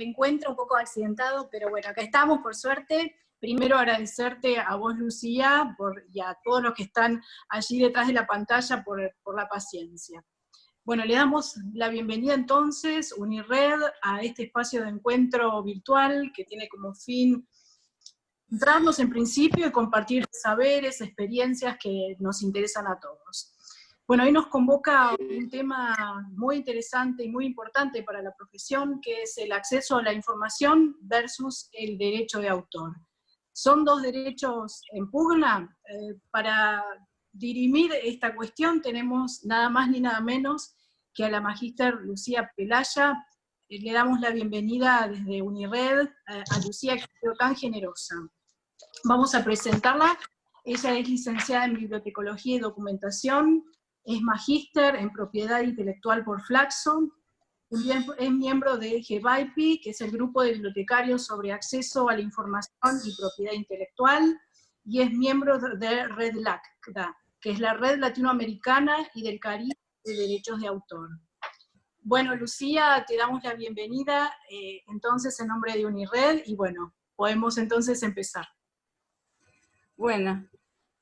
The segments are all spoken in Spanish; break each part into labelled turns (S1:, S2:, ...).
S1: encuentro un poco accidentado, pero bueno, acá estamos, por suerte. Primero agradecerte a vos, Lucía, y a todos los que están allí detrás de la pantalla por la paciencia. Bueno, le damos la bienvenida entonces, Unired, a este espacio de encuentro virtual que tiene como fin centrarnos en principio y compartir saberes, experiencias que nos interesan a todos. Bueno, hoy nos convoca un tema muy interesante y muy importante para la profesión, que es el acceso a la información versus el derecho de autor. Son dos derechos en pugna. Para dirimir esta cuestión tenemos nada más ni nada menos que a la magíster Lucía Pelaya. Le damos la bienvenida desde Unired a Lucía, que ha sido tan generosa. Vamos a presentarla. Ella es licenciada en Bibliotecología y Documentación, es magíster en Propiedad Intelectual por Flaxo, es miembro de GBIPI, que es el Grupo de Bibliotecarios sobre Acceso a la Información y Propiedad Intelectual, y es miembro de Red LACDA, que es la Red Latinoamericana y del Caribe de Derechos de Autor. Bueno, Lucía, te damos la bienvenida, entonces, en nombre de Unired, y bueno, podemos entonces empezar.
S2: Bueno,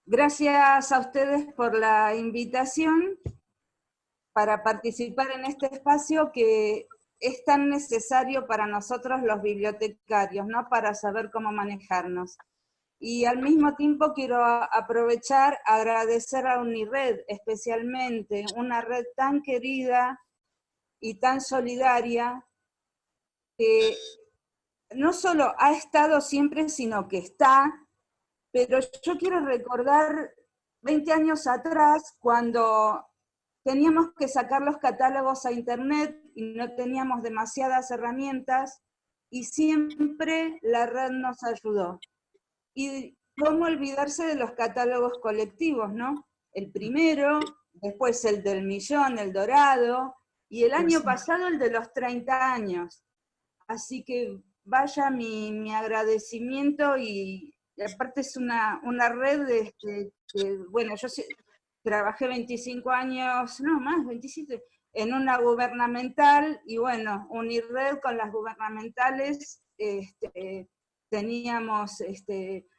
S2: gracias a ustedes por la invitación para participar en este espacio que es tan necesario para nosotros los bibliotecarios, ¿no? Para saber cómo manejarnos. Y al mismo tiempo quiero aprovechar, agradecer a Unired especialmente, una red tan querida y tan solidaria, que no solo ha estado siempre, sino que está. Pero yo quiero recordar 20 años atrás, cuando teníamos que sacar los catálogos a internet y no teníamos demasiadas herramientas, y siempre la red nos ayudó. Y cómo olvidarse de los catálogos colectivos, ¿no? El primero, después el del millón, el dorado, y el año pasado el de los 30 años. Así que vaya mi agradecimiento, y aparte es una red que, bueno, yo trabajé 25 años, no más, 27, en una gubernamental, y bueno, Unired con las gubernamentales teníamos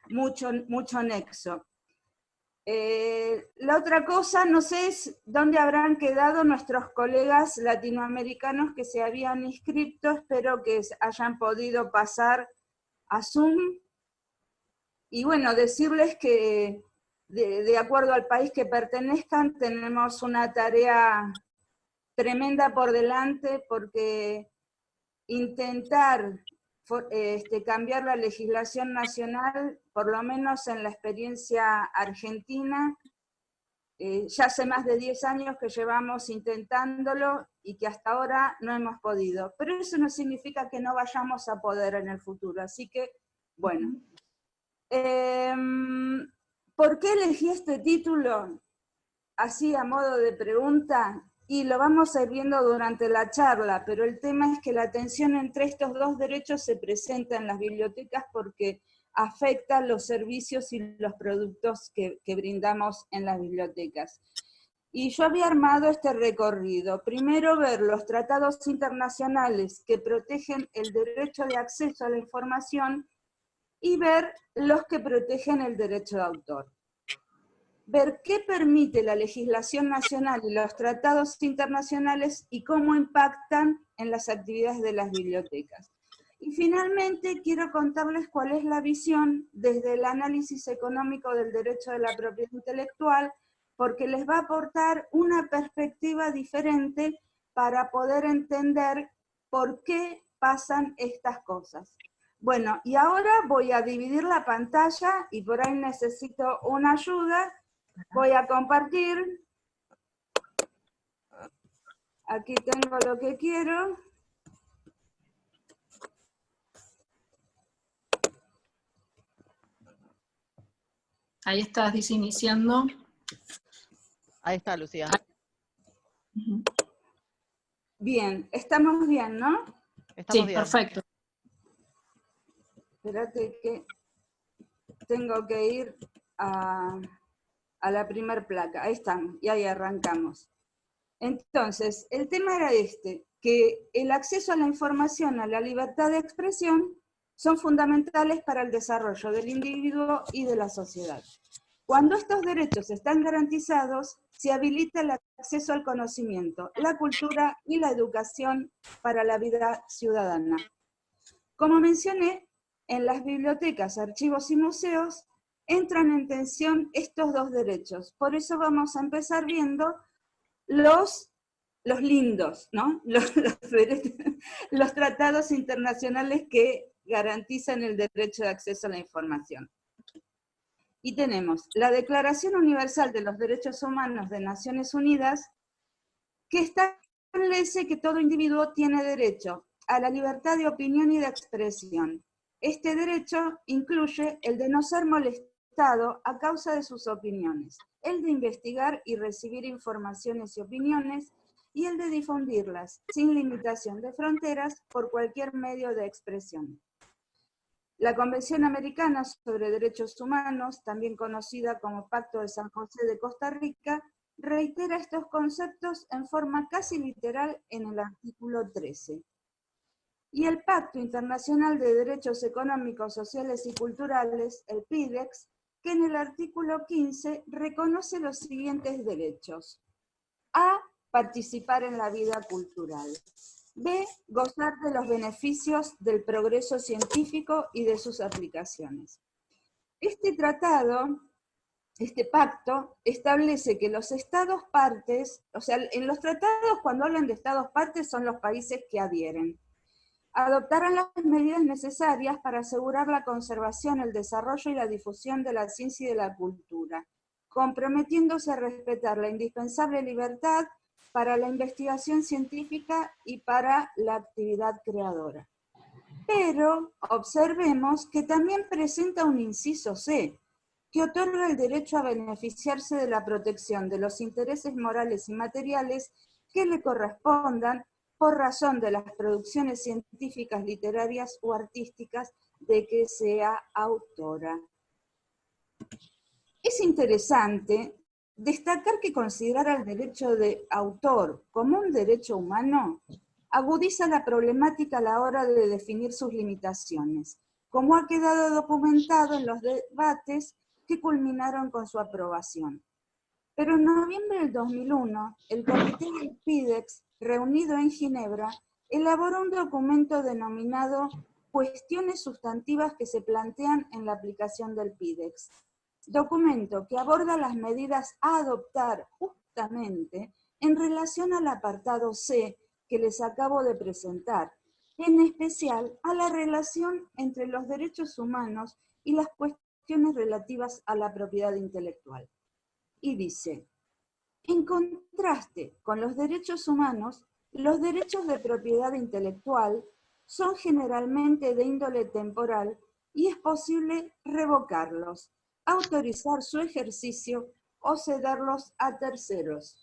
S2: mucho nexo. La otra cosa, no sé dónde habrán quedado nuestros colegas latinoamericanos que se habían inscrito, espero que hayan podido pasar a Zoom. Y bueno, decirles que de acuerdo al país que pertenezcan, tenemos una tarea tremenda por delante, porque intentar cambiar la legislación nacional, por lo menos en la experiencia argentina, ya hace más de 10 años que llevamos intentándolo y que hasta ahora no hemos podido. Pero eso no significa que no vayamos a poder en el futuro. Así que, bueno. ¿Por qué elegí este título? Así a modo de pregunta, y lo vamos a ir viendo durante la charla, pero el tema es que la tensión entre estos dos derechos se presenta en las bibliotecas porque afecta los servicios y los productos que brindamos en las bibliotecas. Y yo había armado este recorrido. Primero, ver los tratados internacionales que protegen el derecho de acceso a la información, y ver los que protegen el derecho de autor. Ver qué permite la legislación nacional y los tratados internacionales y cómo impactan en las actividades de las bibliotecas. Y finalmente quiero contarles cuál es la visión desde el análisis económico del derecho de la propiedad intelectual, porque les va a aportar una perspectiva diferente para poder entender por qué pasan estas cosas. Bueno, y ahora voy a dividir la pantalla, y por ahí necesito una ayuda. Voy a compartir. Aquí tengo lo que quiero.
S1: Ahí estás desiniciando.
S3: Ahí está, Lucía.
S2: Bien, estamos bien, ¿no?
S3: Estamos
S1: sí,
S3: bien.
S1: Perfecto.
S2: Espérate que tengo que ir a la primer placa. Ahí estamos, y ahí arrancamos. Entonces, el tema era este. que el acceso a la información, a la libertad de expresión, son fundamentales para el desarrollo del individuo y de la sociedad. Cuando estos derechos están garantizados, se habilita el acceso al conocimiento, la cultura y la educación para la vida ciudadana. Como mencioné, en las bibliotecas, archivos y museos entran en tensión estos dos derechos. Por eso vamos a empezar viendo los lindos, ¿no? Los tratados internacionales que garantizan el derecho de acceso a la información. Y tenemos la Declaración Universal de los Derechos Humanos de Naciones Unidas, que establece que todo individuo tiene derecho a la libertad de opinión y de expresión. Este derecho incluye el de no ser molestado a causa de sus opiniones, el de investigar y recibir informaciones y opiniones, y el de difundirlas, sin limitación de fronteras, por cualquier medio de expresión. La Convención Americana sobre Derechos Humanos, también conocida como Pacto de San José de Costa Rica, reitera estos conceptos en forma casi literal en el artículo 13. Y el Pacto Internacional de Derechos Económicos, Sociales y Culturales, el PIDEX, que en el artículo 15 reconoce los siguientes derechos. A, participar en la vida cultural. B, gozar de los beneficios del progreso científico y de sus aplicaciones. Este tratado, este pacto, establece que los estados partes, o sea, en los tratados cuando hablan de estados partes son los países que adhieren, adoptarán las medidas necesarias para asegurar la conservación, el desarrollo y la difusión de la ciencia y de la cultura, comprometiéndose a respetar la indispensable libertad para la investigación científica y para la actividad creadora. Pero observemos que también presenta un inciso C, que otorga el derecho a beneficiarse de la protección de los intereses morales y materiales que le correspondan por razón de las producciones científicas, literarias o artísticas de que sea autora. Es interesante destacar que considerar el derecho de autor como un derecho humano agudiza la problemática a la hora de definir sus limitaciones, como ha quedado documentado en los debates que culminaron con su aprobación. Pero en noviembre del 2001, el Comité del PIDEX, reunido en Ginebra, elaboró un documento denominado Cuestiones sustantivas que se plantean en la aplicación del PIDEX. Documento que aborda las medidas a adoptar justamente en relación al apartado C que les acabo de presentar, en especial a la relación entre los derechos humanos y las cuestiones relativas a la propiedad intelectual. Y dice, en contraste con los derechos humanos, los derechos de propiedad intelectual son generalmente de índole temporal y es posible revocarlos, autorizar su ejercicio o cederlos a terceros.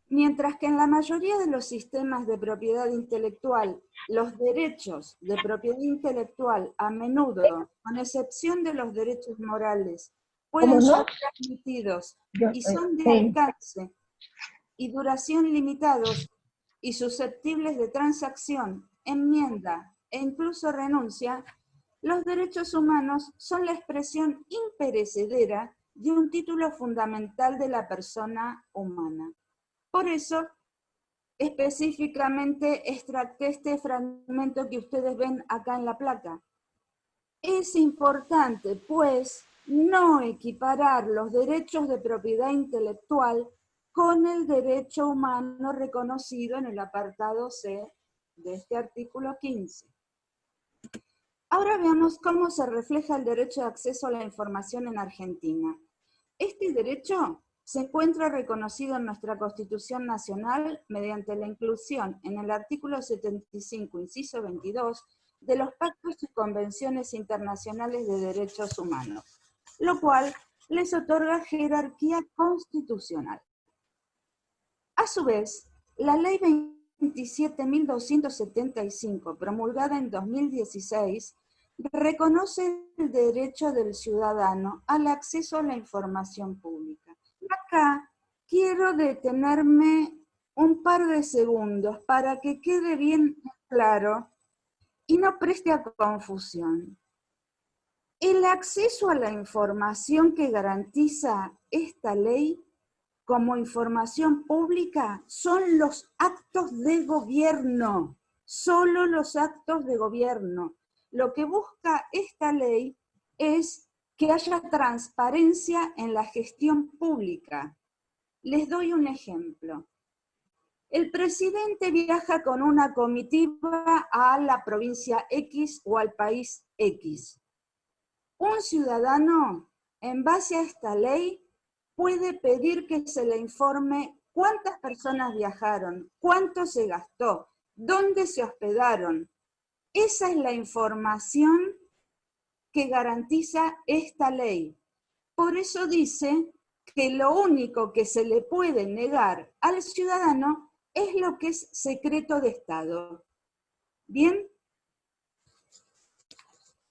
S2: Mientras que en la mayoría de los sistemas de propiedad intelectual, los derechos de propiedad intelectual a menudo, con excepción de los derechos morales, pueden ser transmitidos y son de alcance y duración limitados y susceptibles de transacción, enmienda e incluso renuncia, los derechos humanos son la expresión imperecedera de un título fundamental de la persona humana. Por eso, específicamente extracté este fragmento que ustedes ven acá en la placa. Es importante, pues, no equiparar los derechos de propiedad intelectual con el derecho humano reconocido en el apartado C de este artículo 15. Ahora veamos cómo se refleja el derecho de acceso a la información en Argentina. Este derecho se encuentra reconocido en nuestra Constitución Nacional mediante la inclusión en el artículo 75, inciso 22, de los pactos y convenciones internacionales de derechos humanos, lo cual les otorga jerarquía constitucional. A su vez, la Ley 27.275, promulgada en 2016, reconoce el derecho del ciudadano al acceso a la información pública. Acá quiero detenerme un par de segundos para que quede bien claro y no preste a confusión. El acceso a la información que garantiza esta ley como información pública son los actos de gobierno, solo los actos de gobierno. Lo que busca esta ley es que haya transparencia en la gestión pública. Les doy un ejemplo. El presidente viaja con una comitiva a la provincia X o al país X. Un ciudadano, en base a esta ley, puede pedir que se le informe cuántas personas viajaron, cuánto se gastó, dónde se hospedaron. Esa es la información que garantiza esta ley. Por eso dice que lo único que se le puede negar al ciudadano es lo que es secreto de Estado. ¿Bien?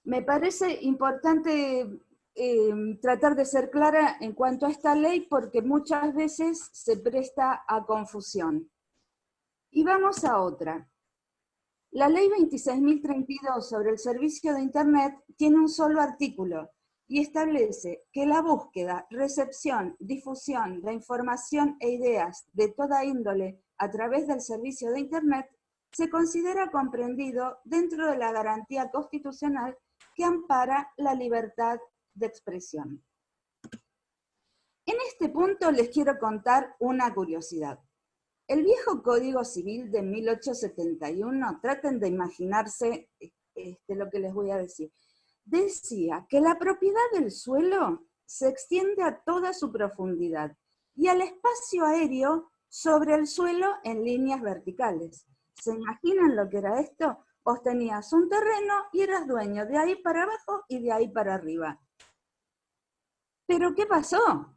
S2: Me parece importante tratar de ser clara en cuanto a esta ley porque muchas veces se presta a confusión. Y vamos a otra. La ley 26.032 sobre el servicio de Internet tiene un solo artículo y establece que la búsqueda, recepción, difusión de información e ideas de toda índole a través del servicio de Internet se considera comprendido dentro de la garantía constitucional que ampara la libertad de expresión. En este punto les quiero contar una curiosidad. El viejo Código Civil de 1871, traten de imaginarse lo que les voy a decir, decía que la propiedad del suelo se extiende a toda su profundidad y al espacio aéreo sobre el suelo en líneas verticales. ¿Se imaginan lo que era esto? Vos tenías un terreno y eras dueño de ahí para abajo y de ahí para arriba. ¿Pero qué pasó?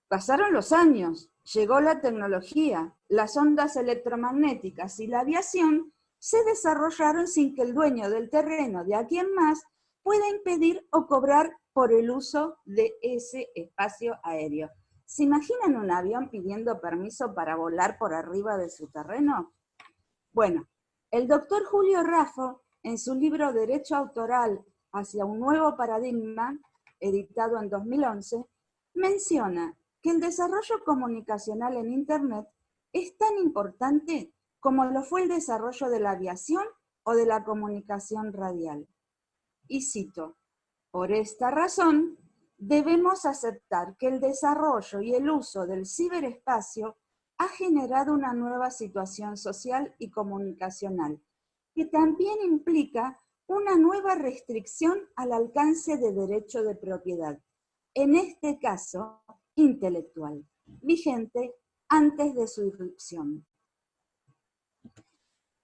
S2: Pasaron los años, llegó la tecnología, las ondas electromagnéticas y la aviación se desarrollaron sin que el dueño del terreno de aquí en más pueda impedir o cobrar por el uso de ese espacio aéreo. ¿Se imaginan un avión pidiendo permiso para volar por arriba de su terreno? Bueno, el doctor Julio Raffo, en su libro Derecho Autoral hacia un nuevo paradigma, editado en 2011, menciona que el desarrollo comunicacional en Internet es tan importante como lo fue el desarrollo de la aviación o de la comunicación radial. Y cito, por esta razón, debemos aceptar que el desarrollo y el uso del ciberespacio ha generado una nueva situación social y comunicacional, que también implica una nueva restricción al alcance de derecho de propiedad, en este caso intelectual, vigente antes de su irrupción.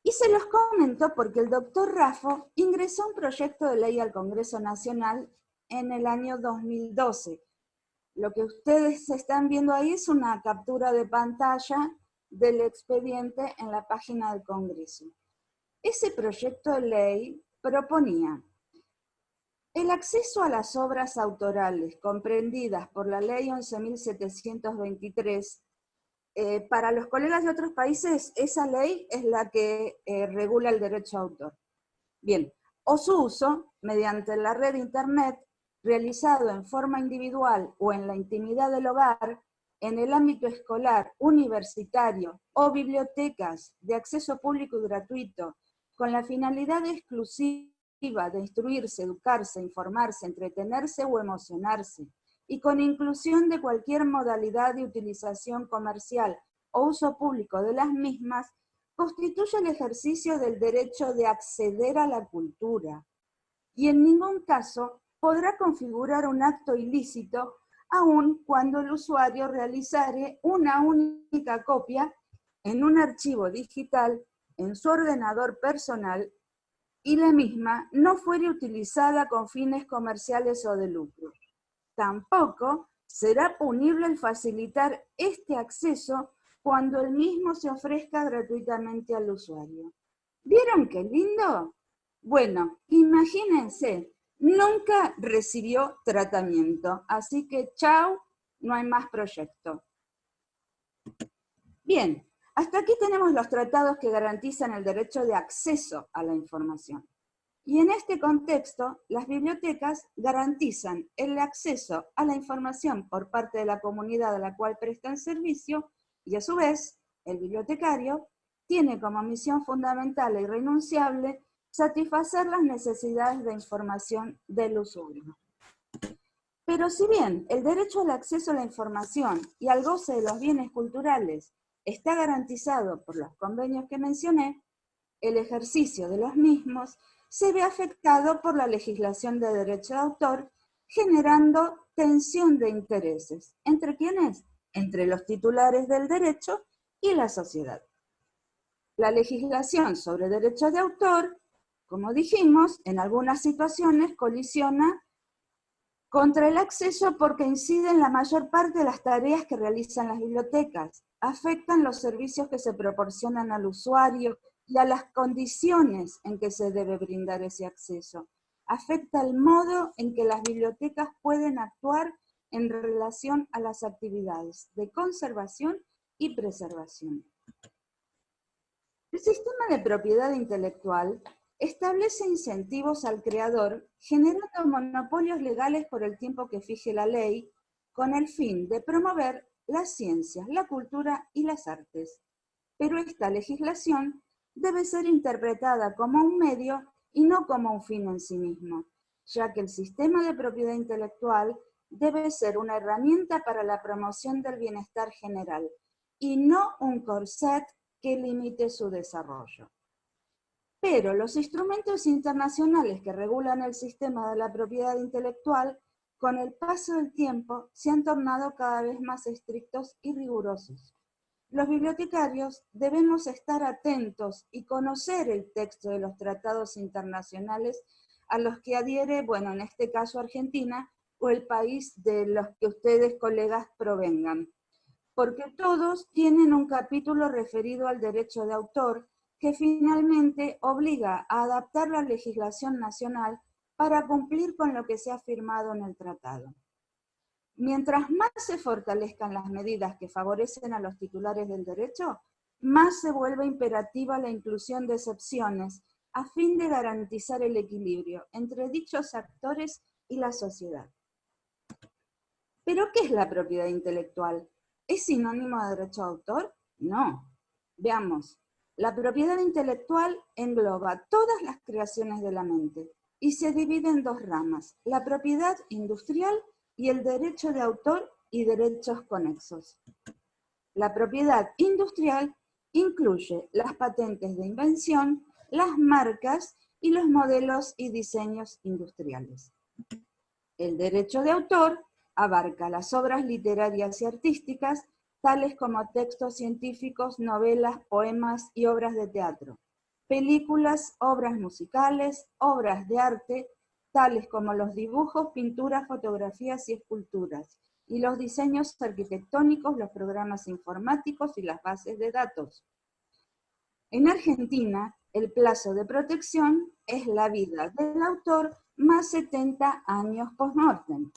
S2: Y se los comento porque el doctor Raffo ingresó un proyecto de ley al Congreso Nacional en el año 2012. Lo que ustedes están viendo ahí es una captura de pantalla del expediente en la página del Congreso. Ese proyecto de ley proponía el acceso a las obras autorales comprendidas por la ley 11.723. Para los colegas de otros países, esa ley es la que regula el derecho a autor. Bien, o su uso mediante la red de Internet, realizado en forma individual o en la intimidad del hogar, en el ámbito escolar, universitario o bibliotecas de acceso público y gratuito, con la finalidad exclusiva de instruirse, educarse, informarse, entretenerse o emocionarse, y con inclusión de cualquier modalidad de utilización comercial o uso público de las mismas, constituye el ejercicio del derecho de acceder a la cultura, y en ningún caso podrá configurar un acto ilícito aun cuando el usuario realizare una única copia en un archivo digital en su ordenador personal y la misma no fuere utilizada con fines comerciales o de lucro. Tampoco será punible el facilitar este acceso cuando el mismo se ofrezca gratuitamente al usuario. ¿Vieron qué lindo? Bueno, imagínense, nunca recibió tratamiento, así que chau, no hay más proyecto. Bien, Hasta aquí tenemos los tratados que garantizan el derecho de acceso a la información. Y en este contexto, las bibliotecas garantizan el acceso a la información por parte de la comunidad a la cual prestan servicio, y a su vez, el bibliotecario tiene como misión fundamental e irrenunciable satisfacer las necesidades de información del usuario. Pero si bien el derecho al acceso a la información y al goce de los bienes culturales está garantizado por los convenios que mencioné, el ejercicio de los mismos se ve afectado por la legislación de derecho de autor, generando tensión de intereses. ¿Entre quiénes? Entre los titulares del derecho y la sociedad. La legislación sobre derechos de autor, como dijimos, en algunas situaciones colisiona contra el acceso porque incide en la mayor parte de las tareas que realizan las bibliotecas, afectan los servicios que se proporcionan al usuario y a las condiciones en que se debe brindar ese acceso. Afecta el modo en que las bibliotecas pueden actuar en relación a las actividades de conservación y preservación. El sistema de propiedad intelectual establece incentivos al creador, generando monopolios legales por el tiempo que fije la ley, con el fin de promover las ciencias, la cultura y las artes. Pero esta legislación debe ser interpretada como un medio y no como un fin en sí mismo, ya que el sistema de propiedad intelectual debe ser una herramienta para la promoción del bienestar general, y no un corset que limite su desarrollo. Pero los instrumentos internacionales que regulan el sistema de la propiedad intelectual, con el paso del tiempo, se han tornado cada vez más estrictos y rigurosos. Los bibliotecarios debemos estar atentos y conocer el texto de los tratados internacionales a los que adhiere, bueno, en este caso Argentina, o el país de los que ustedes, colegas, provengan. Porque todos tienen un capítulo referido al derecho de autor que finalmente obliga a adaptar la legislación nacional para cumplir con lo que se ha firmado en el tratado. Mientras más se fortalezcan las medidas que favorecen a los titulares del derecho, más se vuelve imperativa la inclusión de excepciones a fin de garantizar el equilibrio entre dichos actores y la sociedad. ¿Pero qué es la propiedad intelectual? ¿Es sinónimo de derecho de autor? No. Veamos. La propiedad intelectual engloba todas las creaciones de la mente y se divide en dos ramas, la propiedad industrial y el derecho de autor y derechos conexos. La propiedad industrial incluye las patentes de invención, las marcas y los modelos y diseños industriales. El derecho de autor abarca las obras literarias y artísticas, tales como textos científicos, novelas, poemas y obras de teatro, películas, obras musicales, obras de arte, tales como los dibujos, pinturas, fotografías y esculturas, y los diseños arquitectónicos, los programas informáticos y las bases de datos. En Argentina, el plazo de protección es la vida del autor más 70 años post-mortem.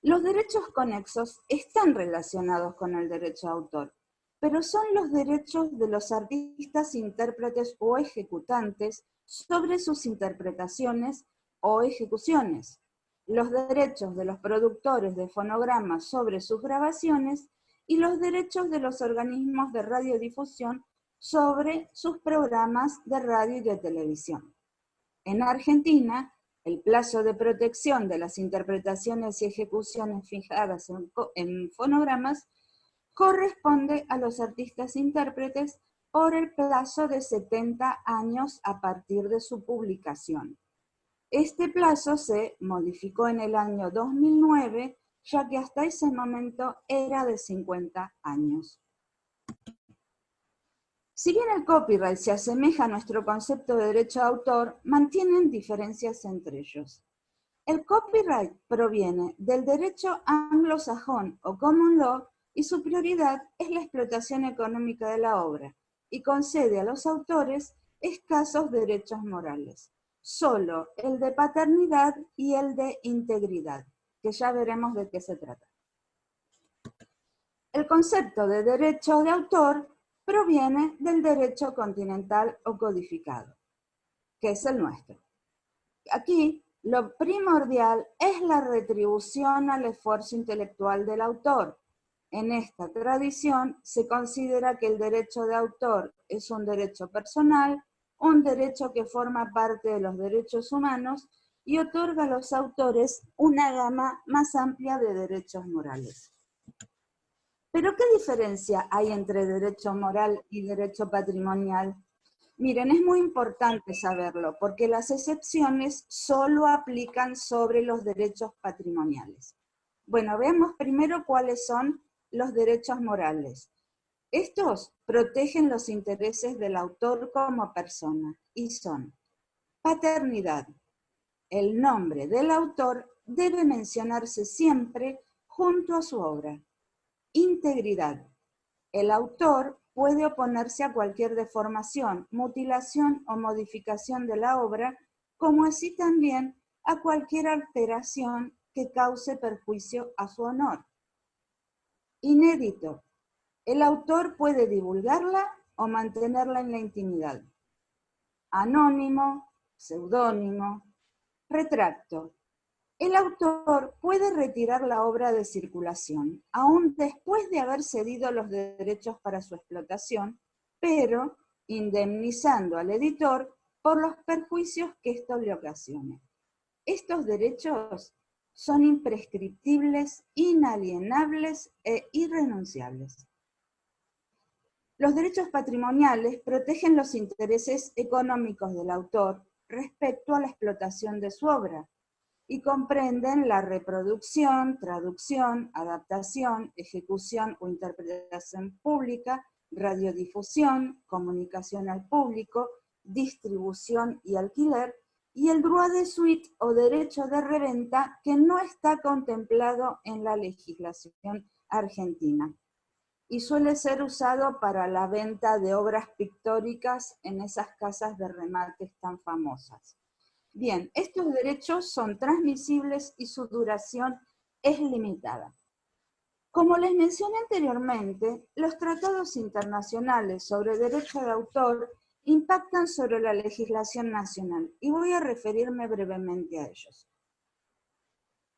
S2: Los derechos conexos están relacionados con el derecho de autor, pero son los derechos de los artistas, intérpretes o ejecutantes sobre sus interpretaciones o ejecuciones, los derechos de los productores de fonogramas sobre sus grabaciones y los derechos de los organismos de radiodifusión sobre sus programas de radio y de televisión. En Argentina, el plazo de protección de las interpretaciones y ejecuciones fijadas en fonogramas corresponde a los artistas intérpretes por el plazo de 70 años a partir de su publicación. Este plazo se modificó en el año 2009, ya que hasta ese momento era de 50 años. Si bien el copyright se asemeja a nuestro concepto de derecho de autor, mantienen diferencias entre ellos. El copyright proviene del derecho anglosajón o common law y su prioridad es la explotación económica de la obra y concede a los autores escasos derechos morales, solo el de paternidad y el de integridad, que ya veremos de qué se trata. El concepto de derecho de autor proviene del derecho continental o codificado, que es el nuestro. Aquí lo primordial es la retribución al esfuerzo intelectual del autor. En esta tradición se considera que el derecho de autor es un derecho personal, un derecho que forma parte de los derechos humanos y otorga a los autores una gama más amplia de derechos morales. ¿Pero qué diferencia hay entre derecho moral y derecho patrimonial? Miren, es muy importante saberlo, porque las excepciones solo aplican sobre los derechos patrimoniales. Bueno, veamos primero cuáles son los derechos morales. Estos protegen los intereses del autor como persona y son paternidad. El nombre del autor debe mencionarse siempre junto a su obra. Integridad. El autor puede oponerse a cualquier deformación, mutilación o modificación de la obra, como así también a cualquier alteración que cause perjuicio a su honor. Inédito. El autor puede divulgarla o mantenerla en la intimidad. Anónimo, seudónimo. Retracto. El autor puede retirar la obra de circulación, aún después de haber cedido los derechos para su explotación, pero indemnizando al editor por los perjuicios que esto le ocasione. Estos derechos son imprescriptibles, inalienables e irrenunciables. Los derechos patrimoniales protegen los intereses económicos del autor respecto a la explotación de su obra, y comprenden la reproducción, traducción, adaptación, ejecución o interpretación pública, radiodifusión, comunicación al público, distribución y alquiler, y el droit de suite o derecho de reventa que no está contemplado en la legislación argentina y suele ser usado para la venta de obras pictóricas en esas casas de remates tan famosas. Bien, estos derechos son transmisibles y su duración es limitada. Como les mencioné anteriormente, los tratados internacionales sobre derecho de autor impactan sobre la legislación nacional y voy a referirme brevemente a ellos.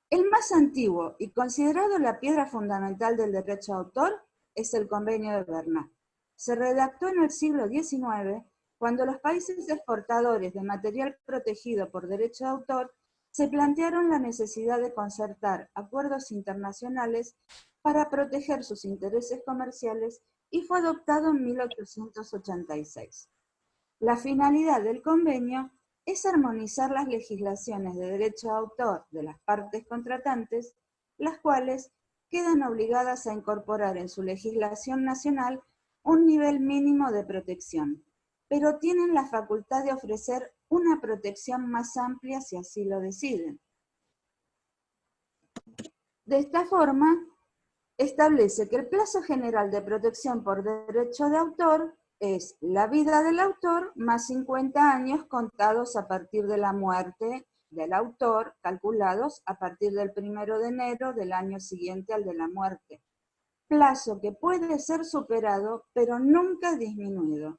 S2: El más antiguo y considerado la piedra fundamental del derecho de autor es el Convenio de Berna. Se redactó en el siglo XIX cuando los países exportadores de material protegido por derecho de autor se plantearon la necesidad de concertar acuerdos internacionales para proteger sus intereses comerciales y fue adoptado en 1886. La finalidad del convenio es armonizar las legislaciones de derecho de autor de las partes contratantes, las cuales quedan obligadas a incorporar en su legislación nacional un nivel mínimo de protección, pero tienen la facultad de ofrecer una protección más amplia si así lo deciden. De esta forma, establece que el plazo general de protección por derecho de autor es la vida del autor más 50 años contados a partir de la muerte del autor, calculados a partir del 1 de enero del año siguiente al de la muerte. Plazo que puede ser superado, pero nunca disminuido.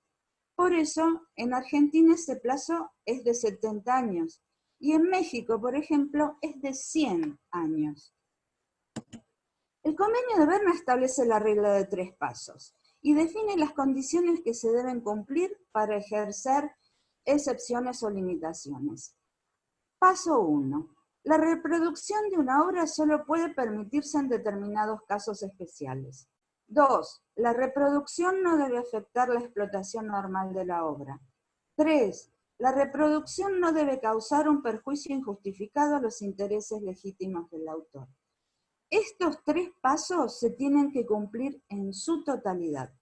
S2: Por eso, en Argentina ese plazo es de 70 años y en México, por ejemplo, es de 100 años. El Convenio de Berna establece la regla de 3 pasos y define las condiciones que se deben cumplir para ejercer excepciones o limitaciones. Paso 1. La reproducción de una obra solo puede permitirse en determinados casos especiales. 2. La reproducción no debe afectar la explotación normal de la obra. 3. La reproducción no debe causar un perjuicio injustificado a los intereses legítimos del autor. Estos 3 pasos se tienen que cumplir en su totalidad.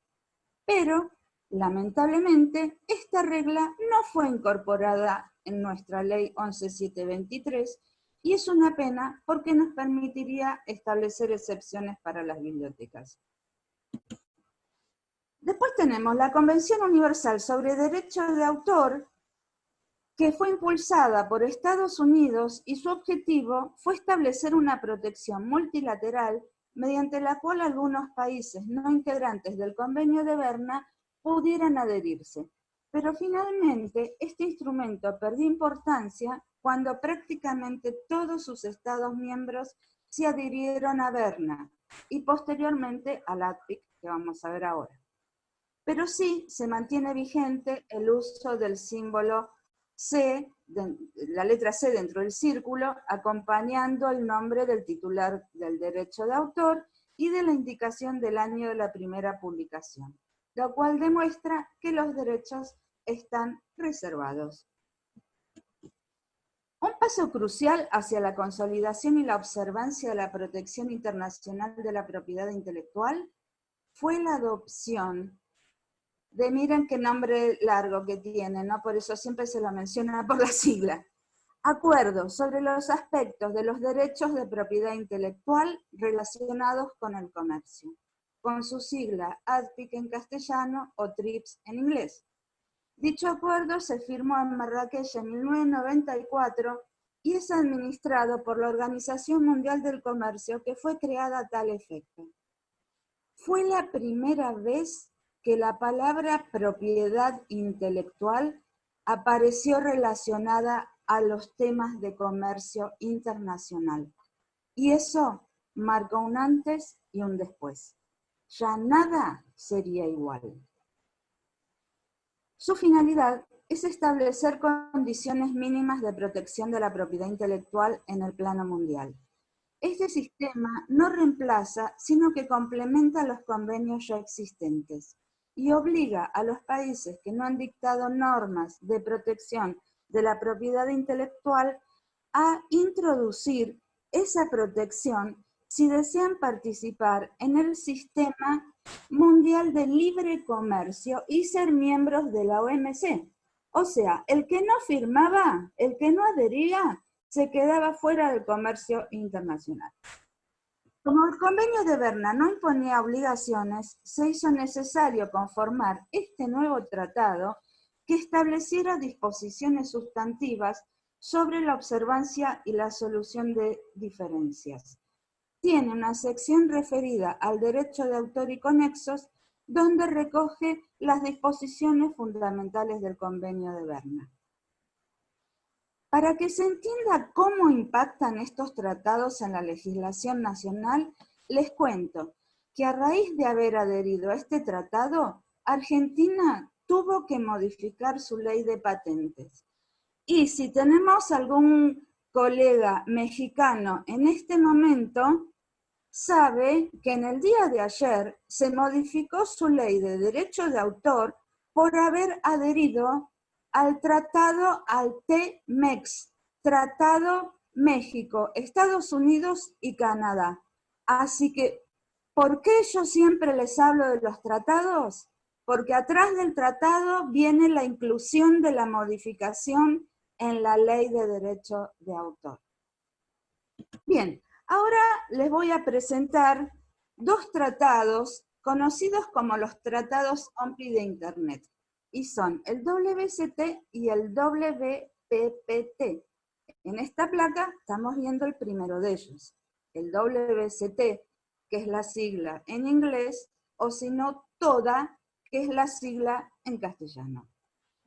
S2: Pero, lamentablemente, esta regla no fue incorporada en nuestra ley 11723 y es una pena porque nos permitiría establecer excepciones para las bibliotecas. Después tenemos la Convención Universal sobre Derecho de Autor, que fue impulsada por Estados Unidos y su objetivo fue establecer una protección multilateral mediante la cual algunos países no integrantes del Convenio de Berna pudieran adherirse. Pero finalmente este instrumento perdió importancia cuando prácticamente todos sus Estados miembros se adhirieron a Berna y posteriormente al ATPIC, que vamos a ver ahora. Pero sí se mantiene vigente el uso del símbolo C, la letra C dentro del círculo, acompañando el nombre del titular del derecho de autor y de la indicación del año de la primera publicación, lo cual demuestra que los derechos están reservados. Un paso crucial hacia la consolidación y la observancia de la protección internacional de la propiedad intelectual fue la adopción de, miren qué nombre largo que tiene, ¿no? Por eso siempre se lo menciona por la sigla. Acuerdo sobre los aspectos de los derechos de propiedad intelectual relacionados con el comercio, con su sigla ADPIC en castellano o TRIPS en inglés. Dicho acuerdo se firmó en Marrakech en 1994 y es administrado por la Organización Mundial del Comercio, que fue creada a tal efecto. Fue la primera vez que la palabra propiedad intelectual apareció relacionada a los temas de comercio internacional. Y eso marcó un antes y un después. Ya nada sería igual. Su finalidad es establecer condiciones mínimas de protección de la propiedad intelectual en el plano mundial. Este sistema no reemplaza, sino que complementa los convenios ya existentes y obliga a los países que no han dictado normas de protección de la propiedad intelectual a introducir esa protección si desean participar en el sistema mundial de libre comercio y ser miembros de la OMC. O sea, el que no firmaba, el que no adhería, se quedaba fuera del comercio internacional. Como el convenio de Berna no imponía obligaciones, se hizo necesario conformar este nuevo tratado que estableciera disposiciones sustantivas sobre la observancia y la solución de diferencias. Tiene una sección referida al derecho de autor y conexos, donde recoge las disposiciones fundamentales del convenio de Berna. Para que se entienda cómo impactan estos tratados en la legislación nacional, les cuento que a raíz de haber adherido a este tratado, Argentina tuvo que modificar su ley de patentes. Y si tenemos algún colega mexicano en este momento, sabe que en el día de ayer se modificó su ley de derecho de autor por haber adherido al tratado, al T-MEX, Tratado México, Estados Unidos y Canadá. Así que, ¿por qué yo siempre les hablo de los tratados? Porque atrás del tratado viene la inclusión de la modificación en la ley de derecho de autor. Bien, ahora les voy a presentar dos tratados conocidos como los tratados OMPI de Internet, y son el WCT y el WPPT. En esta placa estamos viendo el primero de ellos, el WCT, que es la sigla en inglés, o si no, TODA, que es la sigla en castellano.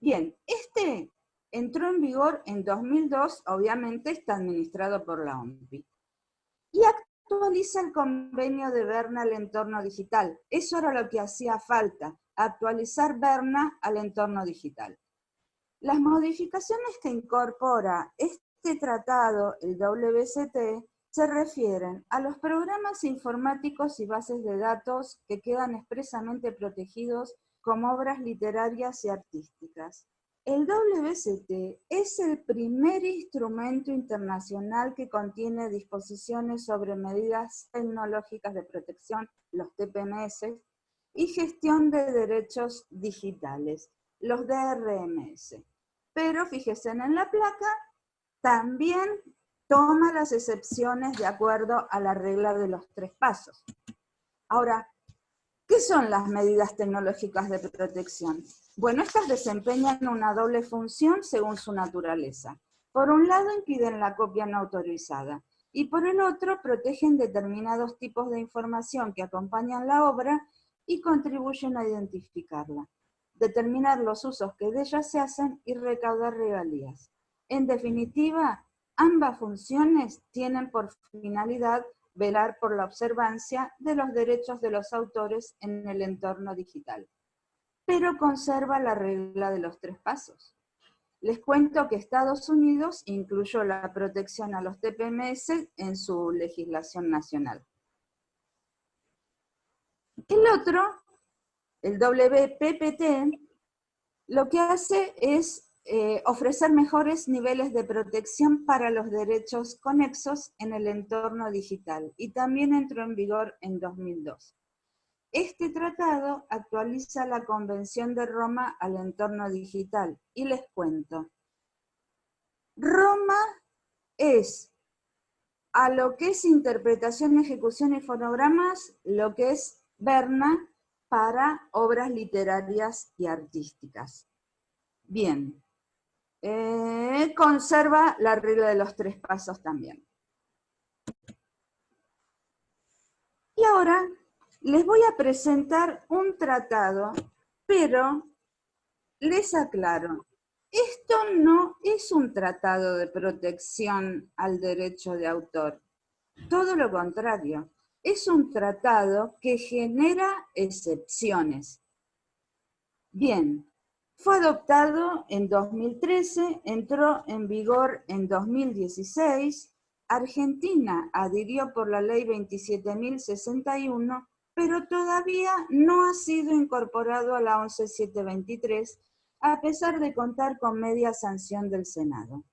S2: Bien, este entró en vigor en 2002, obviamente está administrado por la OMPI. Y actualiza el convenio de Berna al entorno digital. Eso era lo que hacía falta, actualizar Berna al entorno digital. Las modificaciones que incorpora este tratado, el WCT, se refieren a los programas informáticos y bases de datos que quedan expresamente protegidos como obras literarias y artísticas. El WCT es el primer instrumento internacional que contiene disposiciones sobre medidas tecnológicas de protección, los TPMS, y gestión de derechos digitales, los DRMS. Pero fíjense en la placa, también toma las excepciones de acuerdo a la regla de los 3 pasos. Ahora, ¿qué son las medidas tecnológicas de protección? Bueno, estas desempeñan una doble función según su naturaleza. Por un lado, impiden la copia no autorizada, y por el otro, protegen determinados tipos de información que acompañan la obra y contribuyen a identificarla. determinar los usos que de ellas se hacen y recaudar regalías. En definitiva, ambas funciones tienen por finalidad velar por la observancia de los derechos de los autores en el entorno digital, pero conserva la regla de los 3 pasos. Les cuento que Estados Unidos incluyó la protección a los TPMS en su legislación nacional. El otro, el WPPT, lo que hace es ofrecer mejores niveles de protección para los derechos conexos en el entorno digital y también entró en vigor en 2002. Este tratado actualiza la Convención de Roma al entorno digital y les cuento. Roma es a lo que es interpretación, ejecución y fonogramas, lo que es Berna para obras literarias y artísticas. Bien, conserva la regla de los 3 pasos también. Y ahora les voy a presentar un tratado, pero les aclaro, esto no es un tratado de protección al derecho de autor, todo lo contrario, es un tratado que genera excepciones. Bien, fue adoptado en 2013, entró en vigor en 2016, Argentina adhirió por la ley 27.061, pero todavía no ha sido incorporado a la 11.723, a pesar de contar con media sanción del Senado.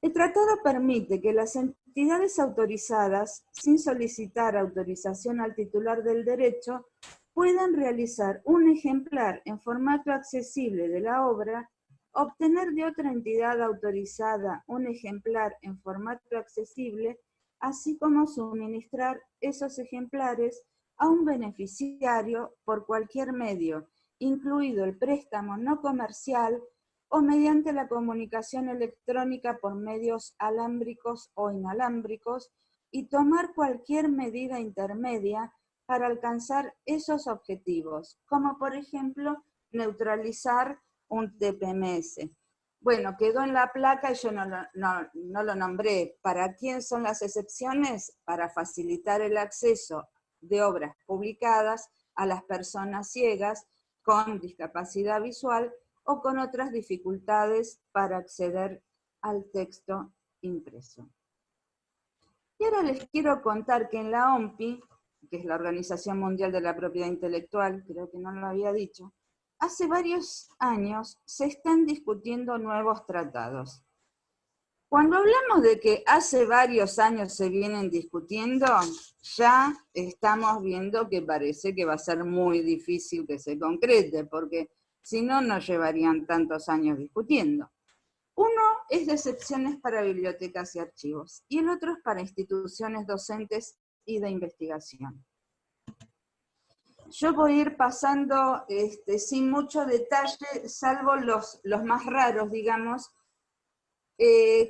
S2: El tratado permite que las entidades autorizadas, sin solicitar autorización al titular del derecho, puedan realizar un ejemplar en formato accesible de la obra, obtener de otra entidad autorizada un ejemplar en formato accesible, así como suministrar esos ejemplares a un beneficiario por cualquier medio, incluido el préstamo no comercial o mediante la comunicación electrónica por medios alámbricos o inalámbricos, y tomar cualquier medida intermedia para alcanzar esos objetivos, como por ejemplo neutralizar un TPMS. Bueno, quedó en la placa y yo no lo nombré. ¿Para quién son las excepciones? Para facilitar el acceso de obras publicadas a las personas ciegas con discapacidad visual o con otras dificultades para acceder al texto impreso. Y ahora les quiero contar que en la OMPI, que es la Organización Mundial de la Propiedad Intelectual, creo que no lo había dicho, hace varios años se están discutiendo nuevos tratados. Cuando hablamos de que hace varios años se vienen discutiendo, ya estamos viendo que parece que va a ser muy difícil que se concrete, porque si no, no llevarían tantos años discutiendo. Uno es de excepciones para bibliotecas y archivos, y el otro es para instituciones docentes y de investigación. Yo voy a ir pasando sin mucho detalle, salvo los más raros, digamos.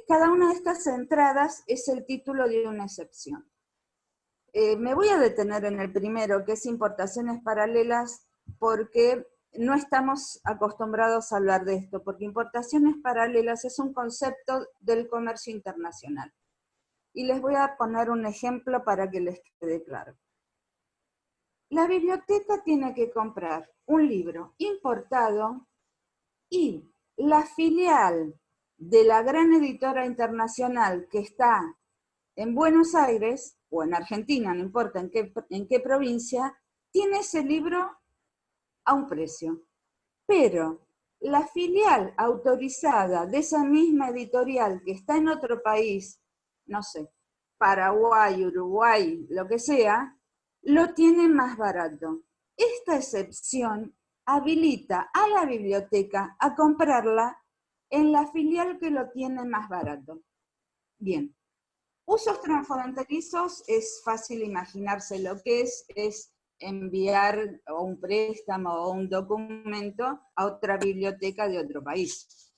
S2: Cada una de estas entradas es el título de una excepción. Me voy a detener en el primero, que es importaciones paralelas, porque no estamos acostumbrados a hablar de esto, porque importaciones paralelas es un concepto del comercio internacional. Y les voy a poner un ejemplo para que les quede claro. La biblioteca tiene que comprar un libro importado y la filial de la gran editora internacional que está en Buenos Aires, o en Argentina, no importa en qué provincia, tiene ese libro a un precio. Pero la filial autorizada de esa misma editorial que está en otro país, no sé, Paraguay, Uruguay, lo que sea, lo tiene más barato. Esta excepción habilita a la biblioteca a comprarla en la filial que lo tiene más barato. Bien. Usos transfronterizos es fácil imaginarse lo que es enviar un préstamo o un documento a otra biblioteca de otro país.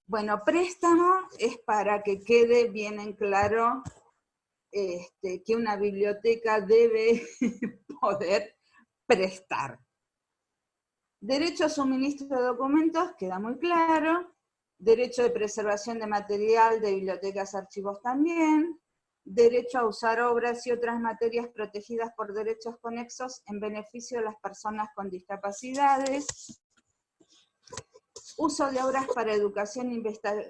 S2: Bueno, préstamo es para que quede bien en claro que una biblioteca debe poder prestar. Derecho a suministro de documentos, queda muy claro. Derecho de preservación de material de bibliotecas, archivos también. Derecho a usar obras y otras materias protegidas por derechos conexos en beneficio de las personas con discapacidades. Uso de obras para educación,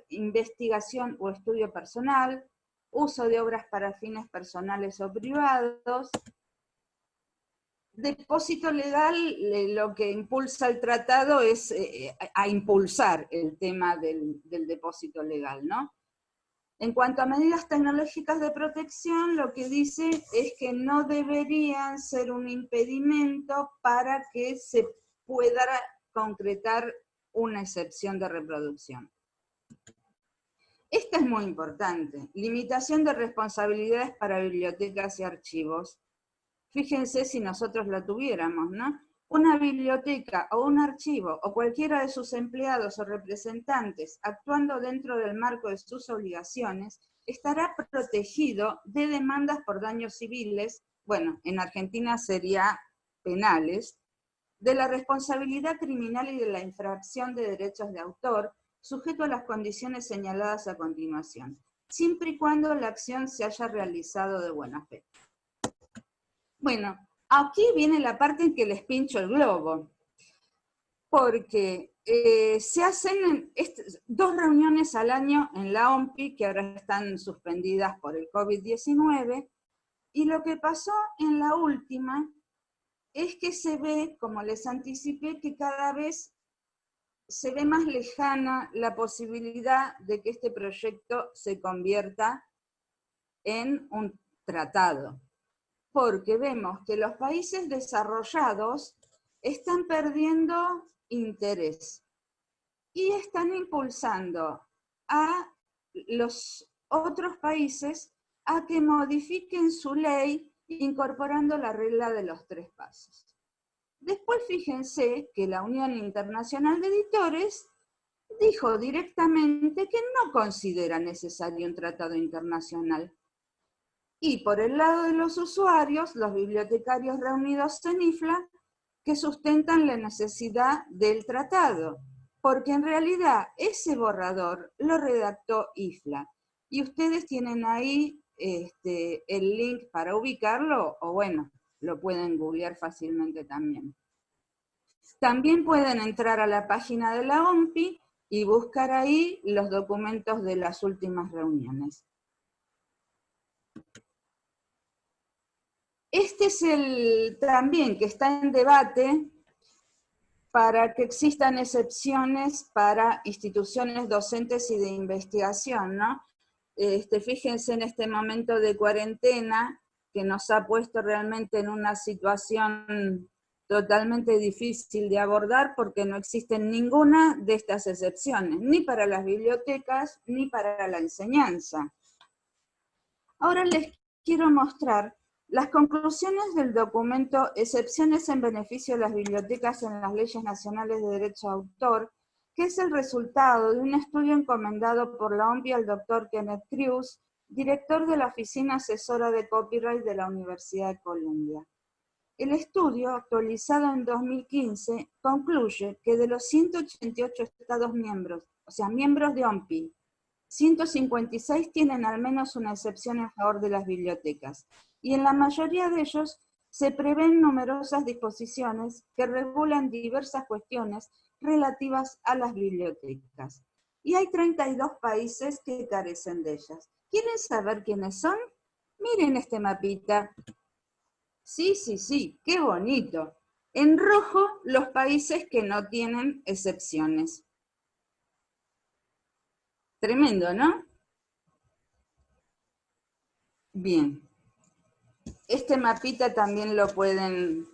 S2: investigación o estudio personal. Uso de obras para fines personales o privados. Depósito legal, lo que impulsa el tratado es a impulsar el tema del depósito legal, ¿no? En cuanto a medidas tecnológicas de protección, lo que dice es que no deberían ser un impedimento para que se pueda concretar una excepción de reproducción. Esta es muy importante. Limitación de responsabilidades para bibliotecas y archivos. Fíjense si nosotros la tuviéramos, ¿no? Una biblioteca o un archivo o cualquiera de sus empleados o representantes actuando dentro del marco de sus obligaciones estará protegido de demandas por daños civiles, bueno, en Argentina sería penales, de la responsabilidad criminal y de la infracción de derechos de autor, sujeto a las condiciones señaladas a continuación, siempre y cuando la acción se haya realizado de buena fe. Bueno, aquí viene la parte en que les pincho el globo, porque se hacen 2 reuniones al año en la OMPI, que ahora están suspendidas por el COVID-19, y lo que pasó en la última es que se ve, como les anticipé, que cada vez se ve más lejana la posibilidad de que este proyecto se convierta en un tratado. Porque vemos que los países desarrollados están perdiendo interés y están impulsando a los otros países a que modifiquen su ley incorporando la regla de los 3 pasos. Después fíjense que la Unión Internacional de Editores dijo directamente que no considera necesario un tratado internacional. Y por el lado de los usuarios, los bibliotecarios reunidos en IFLA, que sustentan la necesidad del tratado, porque en realidad ese borrador lo redactó IFLA. Y ustedes tienen ahí el link para ubicarlo, o bueno, lo pueden googlear fácilmente también. También pueden entrar a la página de la OMPI y buscar ahí los documentos de las últimas reuniones. Este es el también que está en debate para que existan excepciones para instituciones docentes y de investigación, ¿no? Fíjense en este momento de cuarentena que nos ha puesto realmente en una situación totalmente difícil de abordar porque no existen ninguna de estas excepciones, ni para las bibliotecas, ni para la enseñanza. Ahora les quiero mostrar las conclusiones del documento Excepciones en beneficio de las bibliotecas en las leyes nacionales de derecho de autor, que es el resultado de un estudio encomendado por la OMPI al doctor Kenneth Crews, director de la Oficina Asesora de Copyright de la Universidad de Columbia. El estudio, actualizado en 2015, concluye que de los 188 Estados miembros, o sea, miembros de OMPI, 156 tienen al menos una excepción en favor de las bibliotecas, y en la mayoría de ellos se prevén numerosas disposiciones que regulan diversas cuestiones relativas a las bibliotecas. Y hay 32 países que carecen de ellas. ¿Quieren saber quiénes son? Miren este mapita. Sí, qué bonito. En rojo, los países que no tienen excepciones. Tremendo, ¿no? Bien. Este mapita también lo pueden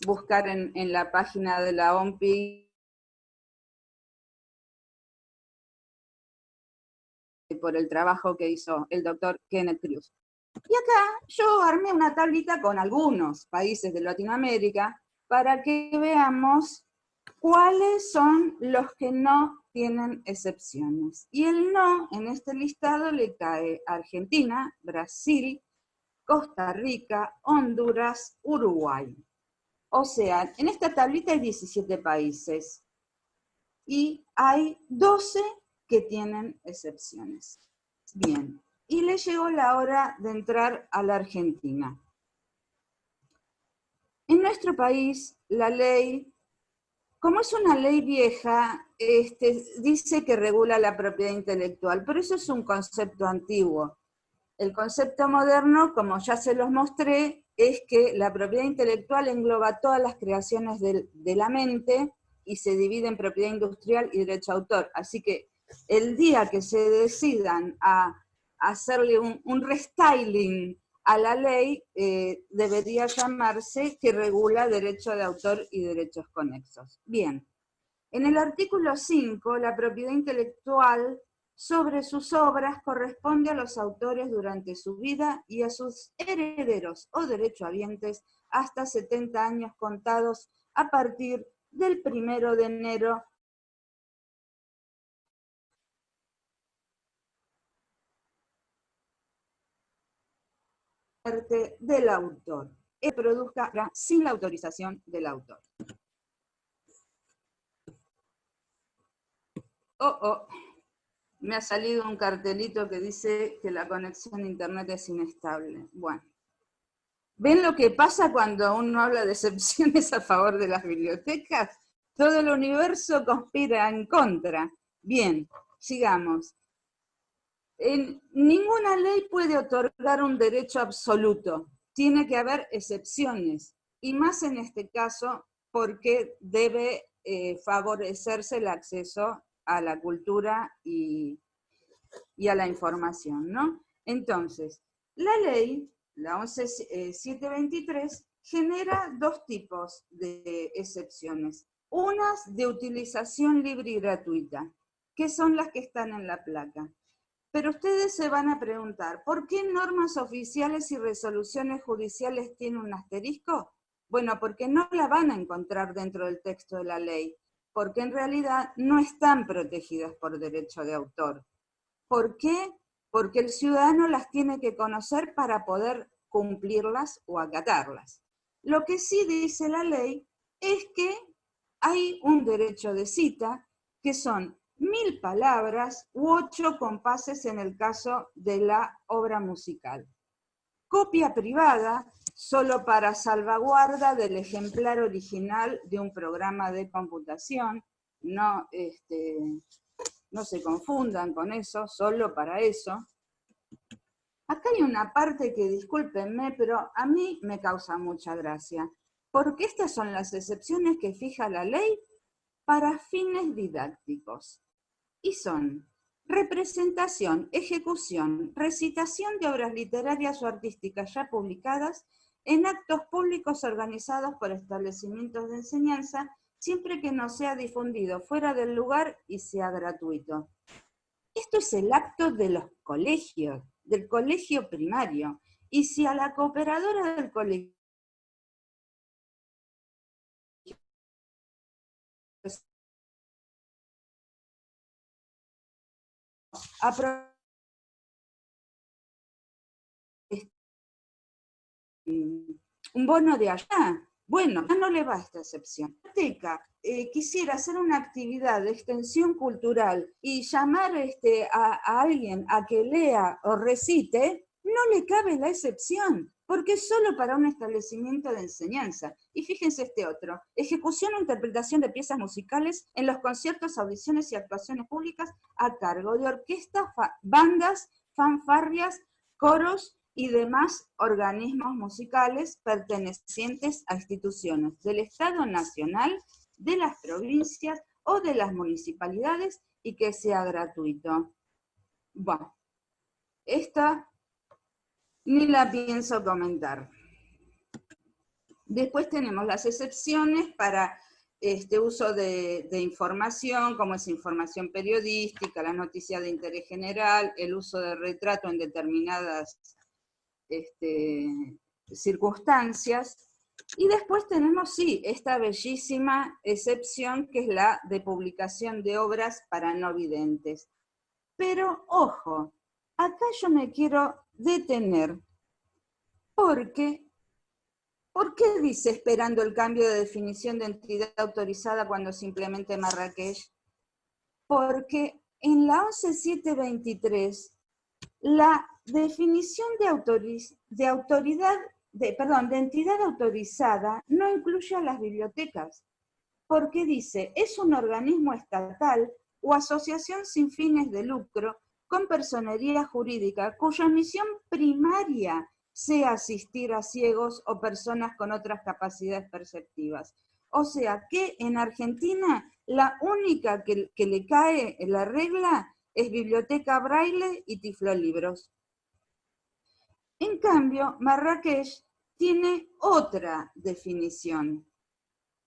S2: buscar en la página de la OMPI por el trabajo que hizo el doctor Kenneth Crews. Y acá yo armé una tablita con algunos países de Latinoamérica para que veamos cuáles son los que no tienen excepciones. Y el no en este listado le cae a Argentina, Brasil, Costa Rica, Honduras, Uruguay. O sea, en esta tablita hay 17 países y hay 12 que tienen excepciones. Bien, y le llegó la hora de entrar a la Argentina. En nuestro país, la ley, como es una ley vieja, dice que regula la propiedad intelectual, pero eso es un concepto antiguo. El concepto moderno, como ya se los mostré, es que la propiedad intelectual engloba todas las creaciones de la mente y se divide en propiedad industrial y derecho a autor. Así que el día que se decidan a hacerle un restyling a la ley, debería llamarse que regula derecho de autor y derechos conexos. Bien, en el artículo 5, la propiedad intelectual sobre sus obras corresponde a los autores durante su vida y a sus herederos o derechohabientes hasta 70 años contados a partir del 1 de enero del autor, que produzca sin la autorización del autor. Me ha salido un cartelito que dice que la conexión a internet es inestable. Bueno, ¿ven lo que pasa cuando uno habla de excepciones a favor de las bibliotecas? Todo el universo conspira en contra. Bien, sigamos. Ninguna ley puede otorgar un derecho absoluto. Tiene que haber excepciones. Y más en este caso, porque debe favorecerse el acceso a la cultura y a la información, ¿no? Entonces, la ley, la 11.723, genera dos tipos de excepciones. Unas de utilización libre y gratuita, que son las que están en la placa. Pero ustedes se van a preguntar, ¿por qué normas oficiales y resoluciones judiciales tienen un asterisco? Bueno, porque no la van a encontrar dentro del texto de la ley, porque en realidad no están protegidas por derecho de autor. ¿Por qué? Porque el ciudadano las tiene que conocer para poder cumplirlas o acatarlas. Lo que sí dice la ley es que hay un derecho de cita, que son 1000 palabras u 8 compases en el caso de la obra musical. Copia privada, solo para salvaguarda del ejemplar original de un programa de computación, no se confundan con eso, solo para eso. Acá hay una parte que, discúlpenme, pero a mí me causa mucha gracia, porque estas son las excepciones que fija la ley para fines didácticos. Y son representación, ejecución, recitación de obras literarias o artísticas ya publicadas en actos públicos organizados por establecimientos de enseñanza, siempre que no sea difundido fuera del lugar y sea gratuito. Esto es el acto de los colegios, del colegio primario. Y si a la cooperadora del colegio un bono de allá, bueno, ya no le va esta excepción. La biblioteca quisiera hacer una actividad de extensión cultural y llamar a alguien a que lea o recite, no le cabe la excepción, porque es solo para un establecimiento de enseñanza. Y fíjense este otro: ejecución o interpretación de piezas musicales en los conciertos, audiciones y actuaciones públicas a cargo de orquestas, bandas, fanfarrias, coros y demás organismos musicales pertenecientes a instituciones del Estado Nacional, de las provincias o de las municipalidades, y que sea gratuito. Bueno, esta ni la pienso comentar. Después tenemos las excepciones para uso de información, como es información periodística, las noticias de interés general, el uso de retrato en determinadas circunstancias. Y después tenemos, sí, esta bellísima excepción que es la de publicación de obras para no videntes. Pero, ojo, acá yo me quiero detener, porque ¿Por qué dice esperando el cambio de definición de entidad autorizada cuando se implemente Marrakech? Porque en la 11723 la definición de entidad autorizada no incluye a las bibliotecas, porque dice, es un organismo estatal o asociación sin fines de lucro con personería jurídica cuya misión primaria sea asistir a ciegos o personas con otras capacidades perceptivas. O sea que en Argentina la única que le cae en la regla es Biblioteca Braille y Tiflolibros. En cambio, Marrakech tiene otra definición,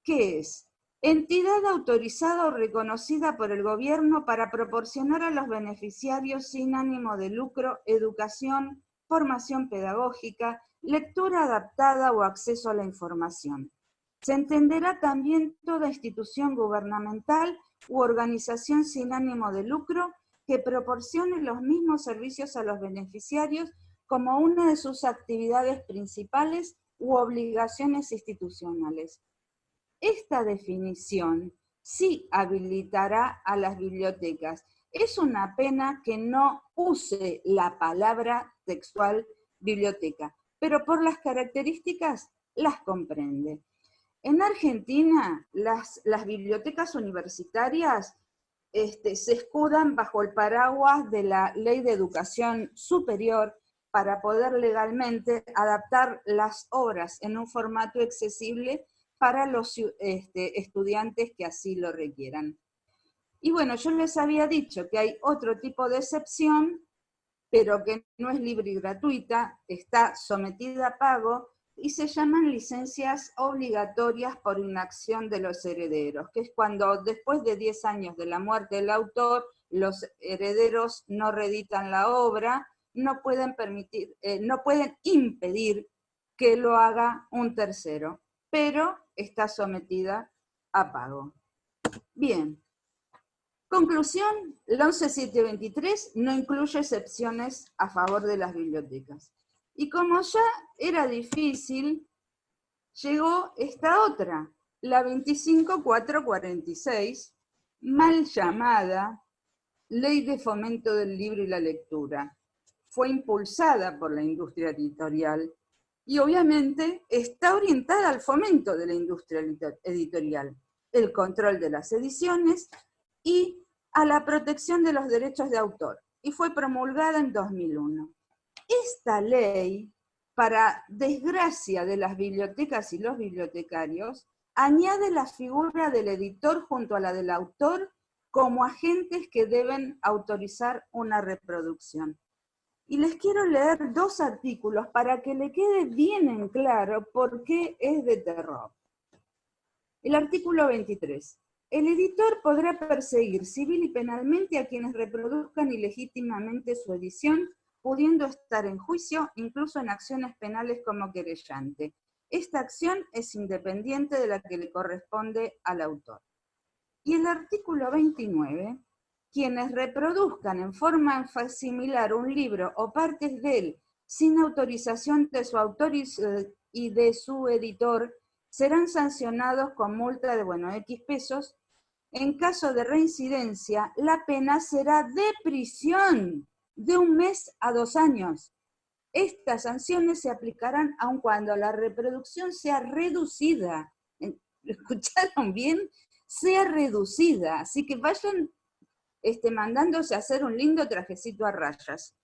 S2: que es entidad autorizada o reconocida por el gobierno para proporcionar a los beneficiarios sin ánimo de lucro educación, formación pedagógica, lectura adaptada o acceso a la información. Se entenderá también toda institución gubernamental u organización sin ánimo de lucro que proporcione los mismos servicios a los beneficiarios como una de sus actividades principales u obligaciones institucionales. Esta definición sí habilitará a las bibliotecas. Es una pena que no use la palabra textual biblioteca, pero por las características las comprende. En Argentina, las bibliotecas universitarias se escudan bajo el paraguas de la Ley de Educación Superior para poder legalmente adaptar las obras en un formato accesible para los estudiantes que así lo requieran. Y bueno, yo les había dicho que hay otro tipo de excepción, pero que no es libre y gratuita, está sometida a pago, y se llaman licencias obligatorias por inacción de los herederos, que es cuando después de 10 años de la muerte del autor, los herederos no reeditan la obra, no pueden impedir que lo haga un tercero, pero está sometida a pago. Bien. Conclusión, la 11723 no incluye excepciones a favor de las bibliotecas. Y como ya era difícil, llegó esta otra, la 25446, mal llamada Ley de Fomento del Libro y la Lectura. Fue impulsada por la industria editorial y obviamente está orientada al fomento de la industria editorial, el control de las ediciones y a la protección de los derechos de autor, y fue promulgada en 2001. Esta ley, para desgracia de las bibliotecas y los bibliotecarios, añade la figura del editor junto a la del autor como agentes que deben autorizar una reproducción. Y les quiero leer 2 artículos para que le quede bien en claro por qué es de terror. El artículo 23. El editor podrá perseguir civil y penalmente a quienes reproduzcan ilegítimamente su edición, pudiendo estar en juicio, incluso en acciones penales como querellante. Esta acción es independiente de la que le corresponde al autor. Y el artículo 29, quienes reproduzcan en forma similar un libro o partes de él sin autorización de su autor y de su editor, serán sancionados con multa de, X pesos. En caso de reincidencia, la pena será de prisión de 1 mes a 2 años. Estas sanciones se aplicarán aun cuando la reproducción sea reducida. ¿Lo escucharon bien? Sea reducida. Así que vayan mandándose a hacer un lindo trajecito a rayas.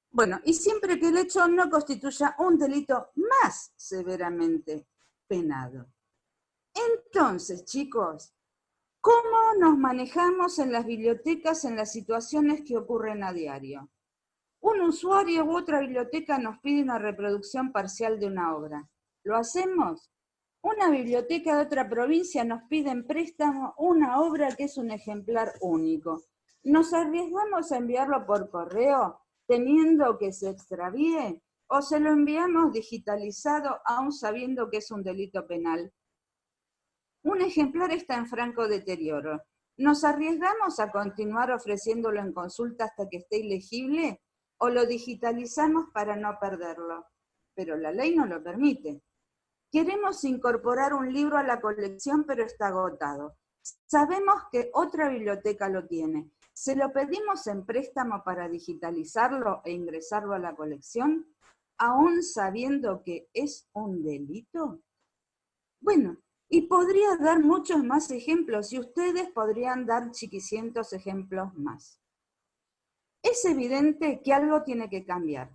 S2: Bueno, y siempre que el hecho no constituya un delito más severamente penado. Entonces, chicos, ¿cómo nos manejamos en las bibliotecas en las situaciones que ocurren a diario? Un usuario u otra biblioteca nos pide una reproducción parcial de una obra. ¿Lo hacemos? Una biblioteca de otra provincia nos pide en préstamo una obra que es un ejemplar único. ¿Nos arriesgamos a enviarlo por correo temiendo que se extravíe? ¿O se lo enviamos digitalizado aún sabiendo que es un delito penal? Un ejemplar está en franco deterioro. ¿Nos arriesgamos a continuar ofreciéndolo en consulta hasta que esté ilegible? ¿O lo digitalizamos para no perderlo? Pero la ley no lo permite. Queremos incorporar un libro a la colección, pero está agotado. Sabemos que otra biblioteca lo tiene. ¿Se lo pedimos en préstamo para digitalizarlo e ingresarlo a la colección, aún sabiendo que es un delito? Bueno, y podría dar muchos más ejemplos, y ustedes podrían dar chiquicientos ejemplos más. Es evidente que algo tiene que cambiar.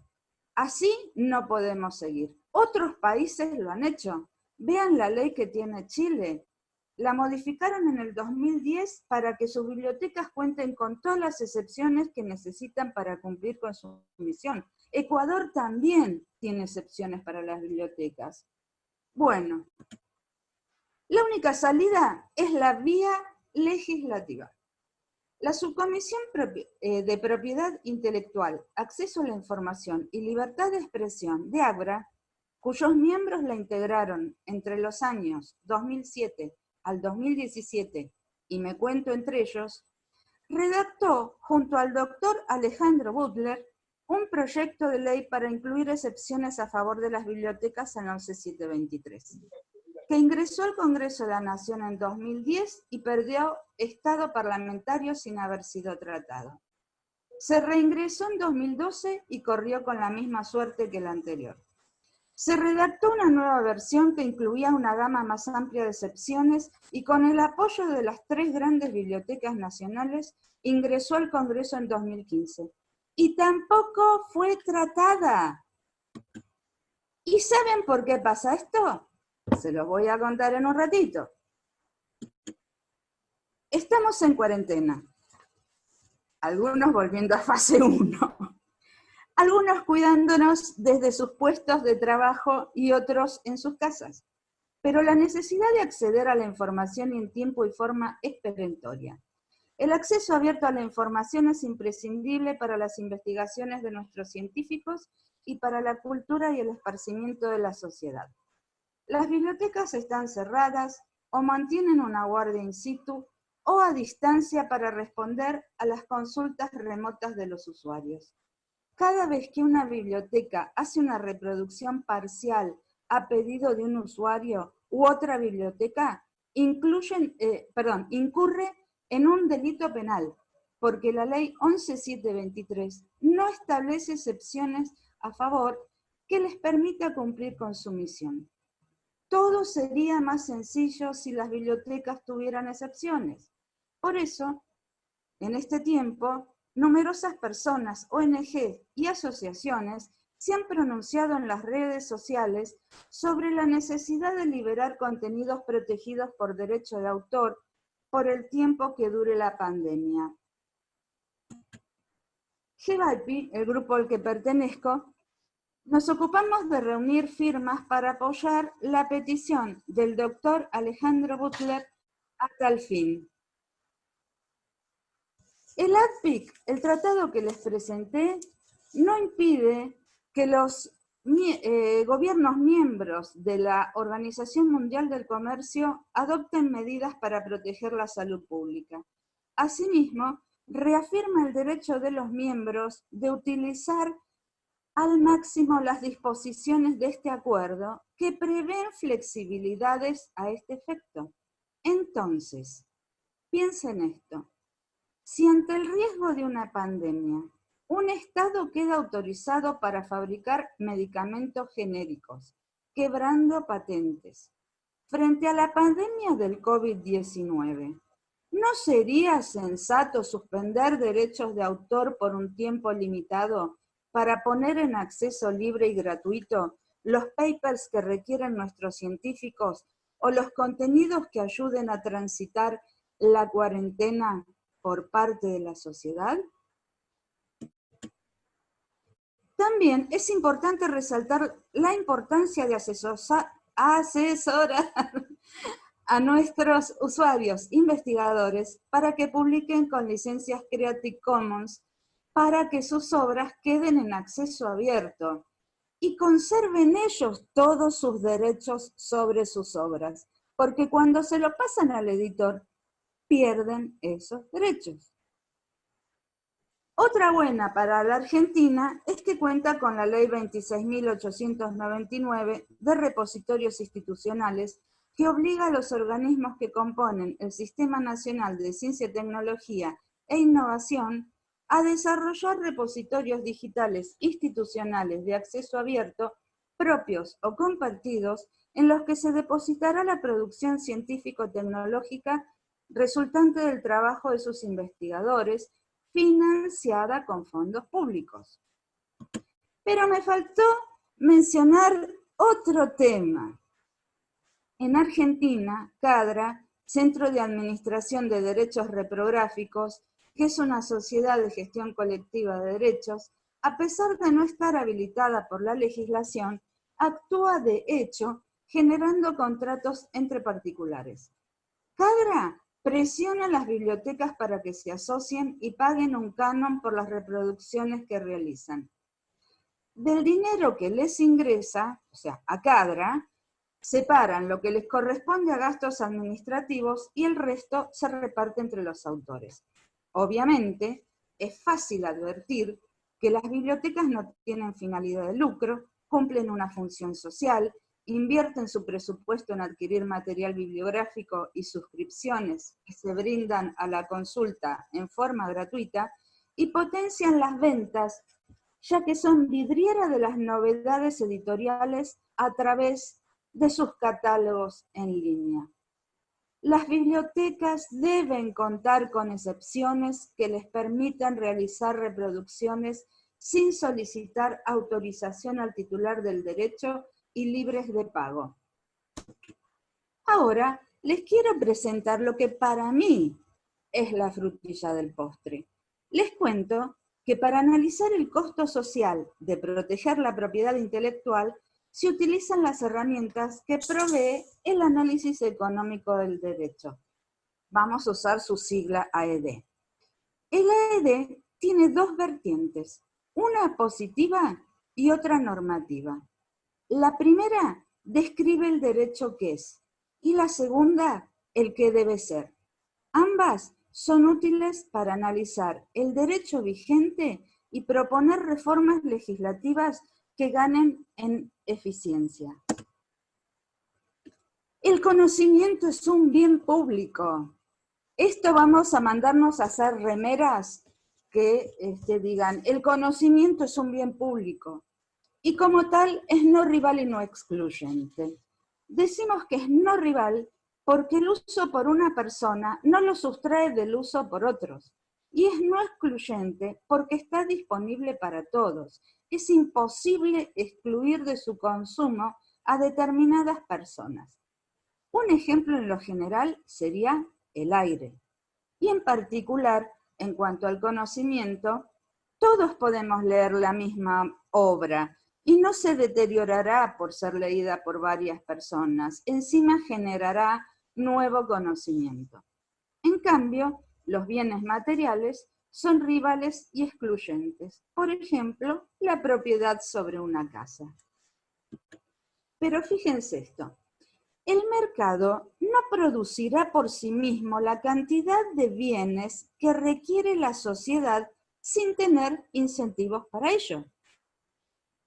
S2: Así no podemos seguir. Otros países lo han hecho. Vean la ley que tiene Chile. La modificaron en el 2010 para que sus bibliotecas cuenten con todas las excepciones que necesitan para cumplir con su misión. Ecuador también tiene excepciones para las bibliotecas. Bueno, la única salida es la vía legislativa. La Subcomisión de Propiedad Intelectual, Acceso a la Información y Libertad de Expresión de AGBRA, cuyos miembros la integraron entre los años 2007 al 2017, y me cuento entre ellos, redactó junto al doctor Alejandro Butler un proyecto de ley para incluir excepciones a favor de las bibliotecas en la 11723, que ingresó al Congreso de la Nación en 2010 y perdió estado parlamentario sin haber sido tratado. Se reingresó en 2012 y corrió con la misma suerte que la anterior. Se redactó una nueva versión que incluía una gama más amplia de excepciones y con el apoyo de las 3 grandes bibliotecas nacionales ingresó al Congreso en 2015. Y tampoco fue tratada. ¿Y saben por qué pasa esto? Se los voy a contar en un ratito. Estamos en cuarentena. Algunos volviendo a fase 1. Algunos cuidándonos desde sus puestos de trabajo y otros en sus casas. Pero la necesidad de acceder a la información en tiempo y forma es perentoria. El acceso abierto a la información es imprescindible para las investigaciones de nuestros científicos y para la cultura y el esparcimiento de la sociedad. Las bibliotecas están cerradas o mantienen una guardia in situ o a distancia para responder a las consultas remotas de los usuarios. Cada vez que una biblioteca hace una reproducción parcial a pedido de un usuario u otra biblioteca, incurre en un delito penal, porque la ley 11723 no establece excepciones a favor que les permita cumplir con su misión. Todo sería más sencillo si las bibliotecas tuvieran excepciones. Por eso, en este tiempo, numerosas personas, ONG y asociaciones se han pronunciado en las redes sociales sobre la necesidad de liberar contenidos protegidos por derecho de autor por el tiempo que dure la pandemia. GBIPI, el grupo al que pertenezco, nos ocupamos de reunir firmas para apoyar la petición del doctor Alejandro Butler a tal fin. El ADPIC, el tratado que les presenté, no impide que los gobiernos miembros de la Organización Mundial del Comercio adopten medidas para proteger la salud pública. Asimismo, reafirma el derecho de los miembros de utilizar al máximo las disposiciones de este acuerdo que prevén flexibilidades a este efecto. Entonces, piensen esto. Si ante el riesgo de una pandemia, un Estado queda autorizado para fabricar medicamentos genéricos, quebrando patentes, frente a la pandemia del COVID-19, ¿no sería sensato suspender derechos de autor por un tiempo limitado para poner en acceso libre y gratuito los papers que requieren nuestros científicos o los contenidos que ayuden a transitar la cuarentena por parte de la sociedad? También es importante resaltar la importancia de asesorar a nuestros usuarios investigadores para que publiquen con licencias Creative Commons para que sus obras queden en acceso abierto y conserven ellos todos sus derechos sobre sus obras, porque cuando se lo pasan al editor, pierden esos derechos. Otra buena para la Argentina es que cuenta con la Ley 26.899 de repositorios institucionales, que obliga a los organismos que componen el Sistema Nacional de Ciencia, Tecnología e Innovación a desarrollar repositorios digitales institucionales de acceso abierto, propios o compartidos, en los que se depositará la producción científico-tecnológica resultante del trabajo de sus investigadores, financiada con fondos públicos. Pero me faltó mencionar otro tema. En Argentina, CADRA, Centro de Administración de Derechos Reprográficos, que es una sociedad de gestión colectiva de derechos, a pesar de no estar habilitada por la legislación, actúa de hecho generando contratos entre particulares. CADRA presiona a las bibliotecas para que se asocien y paguen un canon por las reproducciones que realizan. Del dinero que les ingresa, o sea, a CADRA, separan lo que les corresponde a gastos administrativos y el resto se reparte entre los autores. Obviamente, es fácil advertir que las bibliotecas no tienen finalidad de lucro, cumplen una función social, invierten su presupuesto en adquirir material bibliográfico y suscripciones que se brindan a la consulta en forma gratuita y potencian las ventas, ya que son vidriera de las novedades editoriales a través de sus catálogos en línea. Las bibliotecas deben contar con excepciones que les permitan realizar reproducciones sin solicitar autorización al titular del derecho y libres de pago. Ahora les quiero presentar lo que para mí es la frutilla del postre. Les cuento que para analizar el costo social de proteger la propiedad intelectual se utilizan las herramientas que provee el análisis económico del derecho. Vamos a usar su sigla AED. El AED tiene dos vertientes, una positiva y otra normativa. La primera describe el derecho que es, y la segunda, el que debe ser. Ambas son útiles para analizar el derecho vigente y proponer reformas legislativas que ganen en eficiencia. El conocimiento es un bien público. Esto vamos a mandarnos a hacer remeras que digan, el conocimiento es un bien público. Y como tal, es no rival y no excluyente. Decimos que es no rival porque el uso por una persona no lo sustrae del uso por otros. Y es no excluyente porque está disponible para todos. Es imposible excluir de su consumo a determinadas personas. Un ejemplo en lo general sería el aire. Y en particular, en cuanto al conocimiento, todos podemos leer la misma obra y no se deteriorará por ser leída por varias personas. Encima generará nuevo conocimiento. En cambio, los bienes materiales son rivales y excluyentes. Por ejemplo, la propiedad sobre una casa. Pero fíjense esto. El mercado no producirá por sí mismo la cantidad de bienes que requiere la sociedad sin tener incentivos para ello.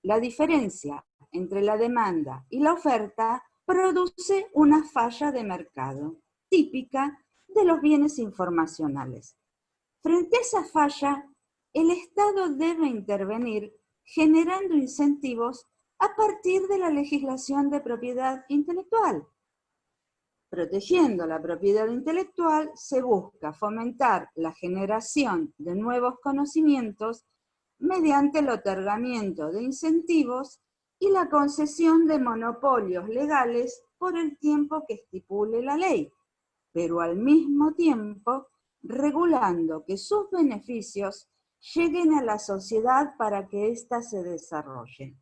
S2: La diferencia entre la demanda y la oferta produce una falla de mercado, típica de los bienes informacionales. Frente a esa falla, el Estado debe intervenir generando incentivos a partir de la legislación de propiedad intelectual. Protegiendo la propiedad intelectual se busca fomentar la generación de nuevos conocimientos mediante el otorgamiento de incentivos y la concesión de monopolios legales por el tiempo que estipule la ley, pero al mismo tiempo regulando que sus beneficios lleguen a la sociedad para que ésta se desarrolle.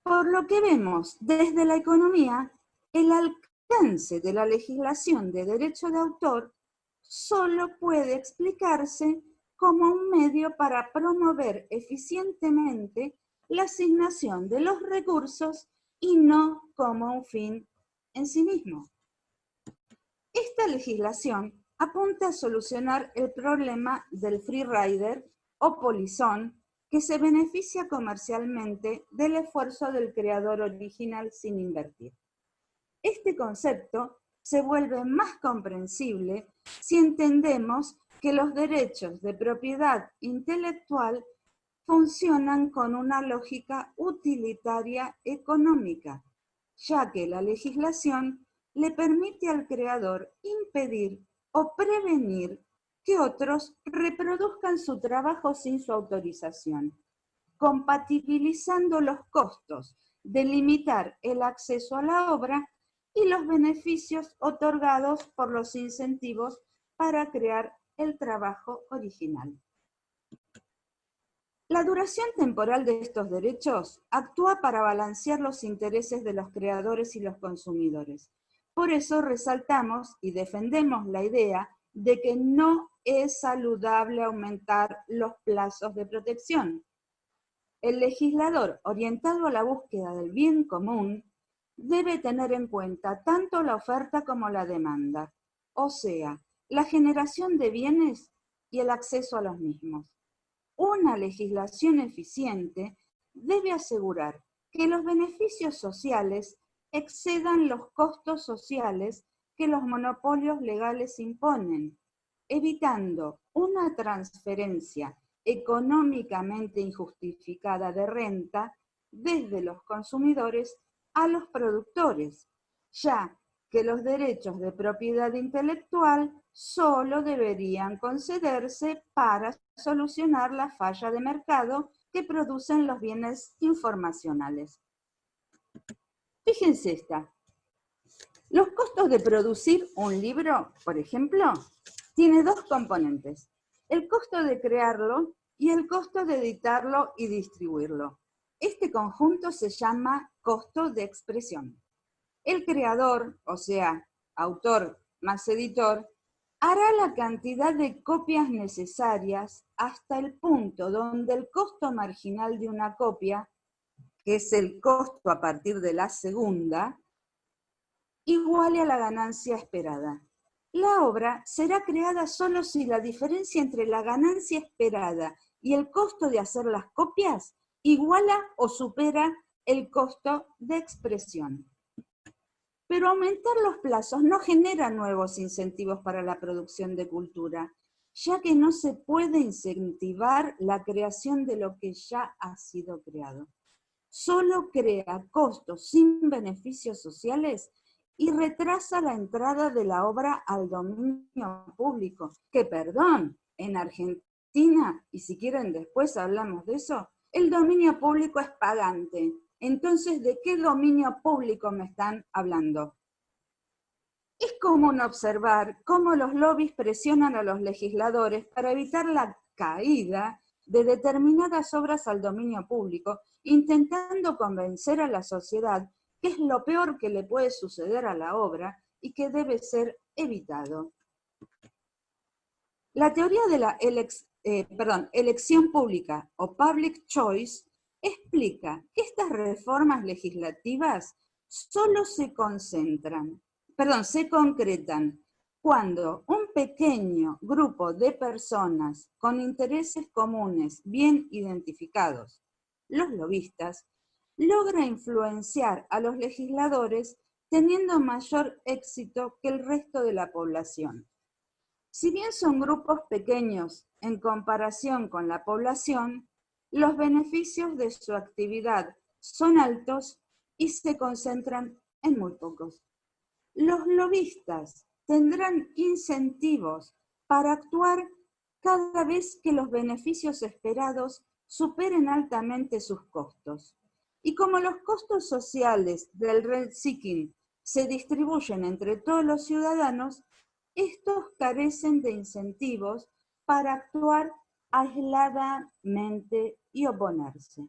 S2: Por lo que vemos desde la economía, el alcance de la legislación de derecho de autor solo puede explicarse como un medio para promover eficientemente la asignación de los recursos y no como un fin en sí mismo. Esta legislación apunta a solucionar el problema del free rider o polizón que se beneficia comercialmente del esfuerzo del creador original sin invertir. Este concepto se vuelve más comprensible si entendemos que los derechos de propiedad intelectual funcionan con una lógica utilitaria económica, ya que la legislación le permite al creador impedir o prevenir que otros reproduzcan su trabajo sin su autorización, compatibilizando los costos de limitar el acceso a la obra y los beneficios otorgados por los incentivos para crear el trabajo original. La duración temporal de estos derechos actúa para balancear los intereses de los creadores y los consumidores. Por eso resaltamos y defendemos la idea de que no es saludable aumentar los plazos de protección. El legislador, orientado a la búsqueda del bien común, debe tener en cuenta tanto la oferta como la demanda, o sea, la generación de bienes y el acceso a los mismos. Una legislación eficiente debe asegurar que los beneficios sociales excedan los costos sociales que los monopolios legales imponen, evitando una transferencia económicamente injustificada de renta desde los consumidores a los productores, ya que los derechos de propiedad intelectual solo deberían concederse para solucionar la falla de mercado que producen los bienes informacionales. Fíjense esta. Los costos de producir un libro, por ejemplo, tiene dos componentes: el costo de crearlo y el costo de editarlo y distribuirlo. Este conjunto se llama costo de expresión. El creador, o sea, autor más editor, hará la cantidad de copias necesarias hasta el punto donde el costo marginal de una copia, que es el costo a partir de la segunda, iguale a la ganancia esperada. La obra será creada solo si la diferencia entre la ganancia esperada y el costo de hacer las copias iguala o supera el costo de expresión. Pero aumentar los plazos no genera nuevos incentivos para la producción de cultura, ya que no se puede incentivar la creación de lo que ya ha sido creado. Solo crea costos sin beneficios sociales y retrasa la entrada de la obra al dominio público, que, perdón, en Argentina, y si quieren después hablamos de eso, el dominio público es pagante. Entonces, ¿de qué dominio público me están hablando? Es común observar cómo los lobbies presionan a los legisladores para evitar la caída de determinadas obras al dominio público, intentando convencer a la sociedad que es lo peor que le puede suceder a la obra y que debe ser evitado. La teoría de la elección pública o public choice explica que estas reformas legislativas solo se concretan cuando un pequeño grupo de personas con intereses comunes bien identificados, los lobistas, logra influenciar a los legisladores teniendo mayor éxito que el resto de la población. Si bien son grupos pequeños en comparación con la población, los beneficios de su actividad son altos y se concentran en muy pocos. Los lobistas tendrán incentivos para actuar cada vez que los beneficios esperados superen altamente sus costos. Y como los costos sociales del rent-seeking se distribuyen entre todos los ciudadanos, estos carecen de incentivos para actuar aisladamente y oponerse.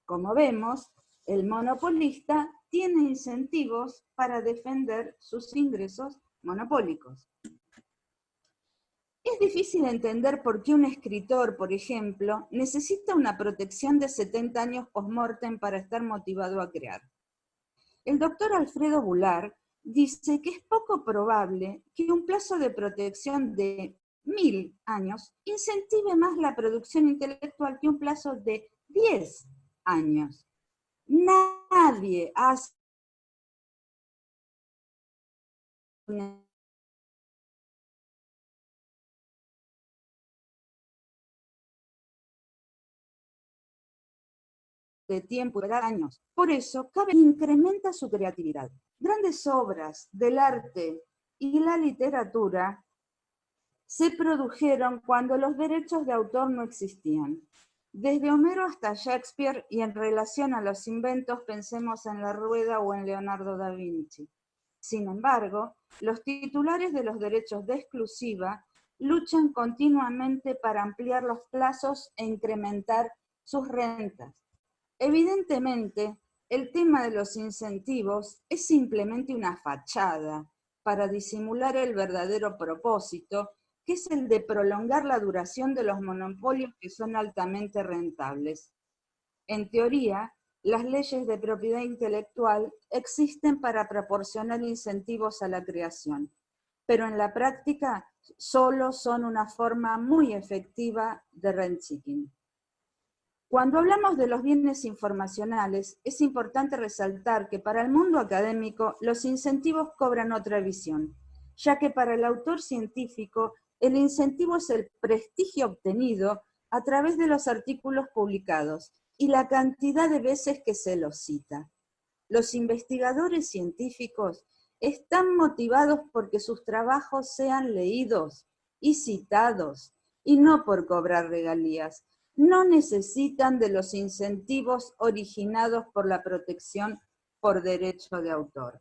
S2: Como vemos, el monopolista tiene incentivos para defender sus ingresos monopólicos. Es difícil entender por qué un escritor, por ejemplo, necesita una protección de 70 años post-mortem para estar motivado a crear. El doctor Alfredo Bular dice que es poco probable que un plazo de protección de 1000 años incentive más la producción intelectual que un plazo de 10 años. Nadie hace de tiempo de años. Por eso, incrementa su creatividad. Grandes obras del arte y la literatura se produjeron cuando los derechos de autor no existían. Desde Homero hasta Shakespeare, y en relación a los inventos, pensemos en La Rueda o en Leonardo da Vinci. Sin embargo, los titulares de los derechos de exclusiva luchan continuamente para ampliar los plazos e incrementar sus rentas. Evidentemente, el tema de los incentivos es simplemente una fachada para disimular el verdadero propósito, que es el de prolongar la duración de los monopolios que son altamente rentables. En teoría, las leyes de propiedad intelectual existen para proporcionar incentivos a la creación, pero en la práctica solo son una forma muy efectiva de rent-seeking. Cuando hablamos de los bienes informacionales, es importante resaltar que para el mundo académico los incentivos cobran otra visión, ya que para el autor científico el incentivo es el prestigio obtenido a través de los artículos publicados y la cantidad de veces que se los cita. Los investigadores científicos están motivados porque sus trabajos sean leídos y citados, y no por cobrar regalías. No necesitan de los incentivos originados por la protección por derecho de autor.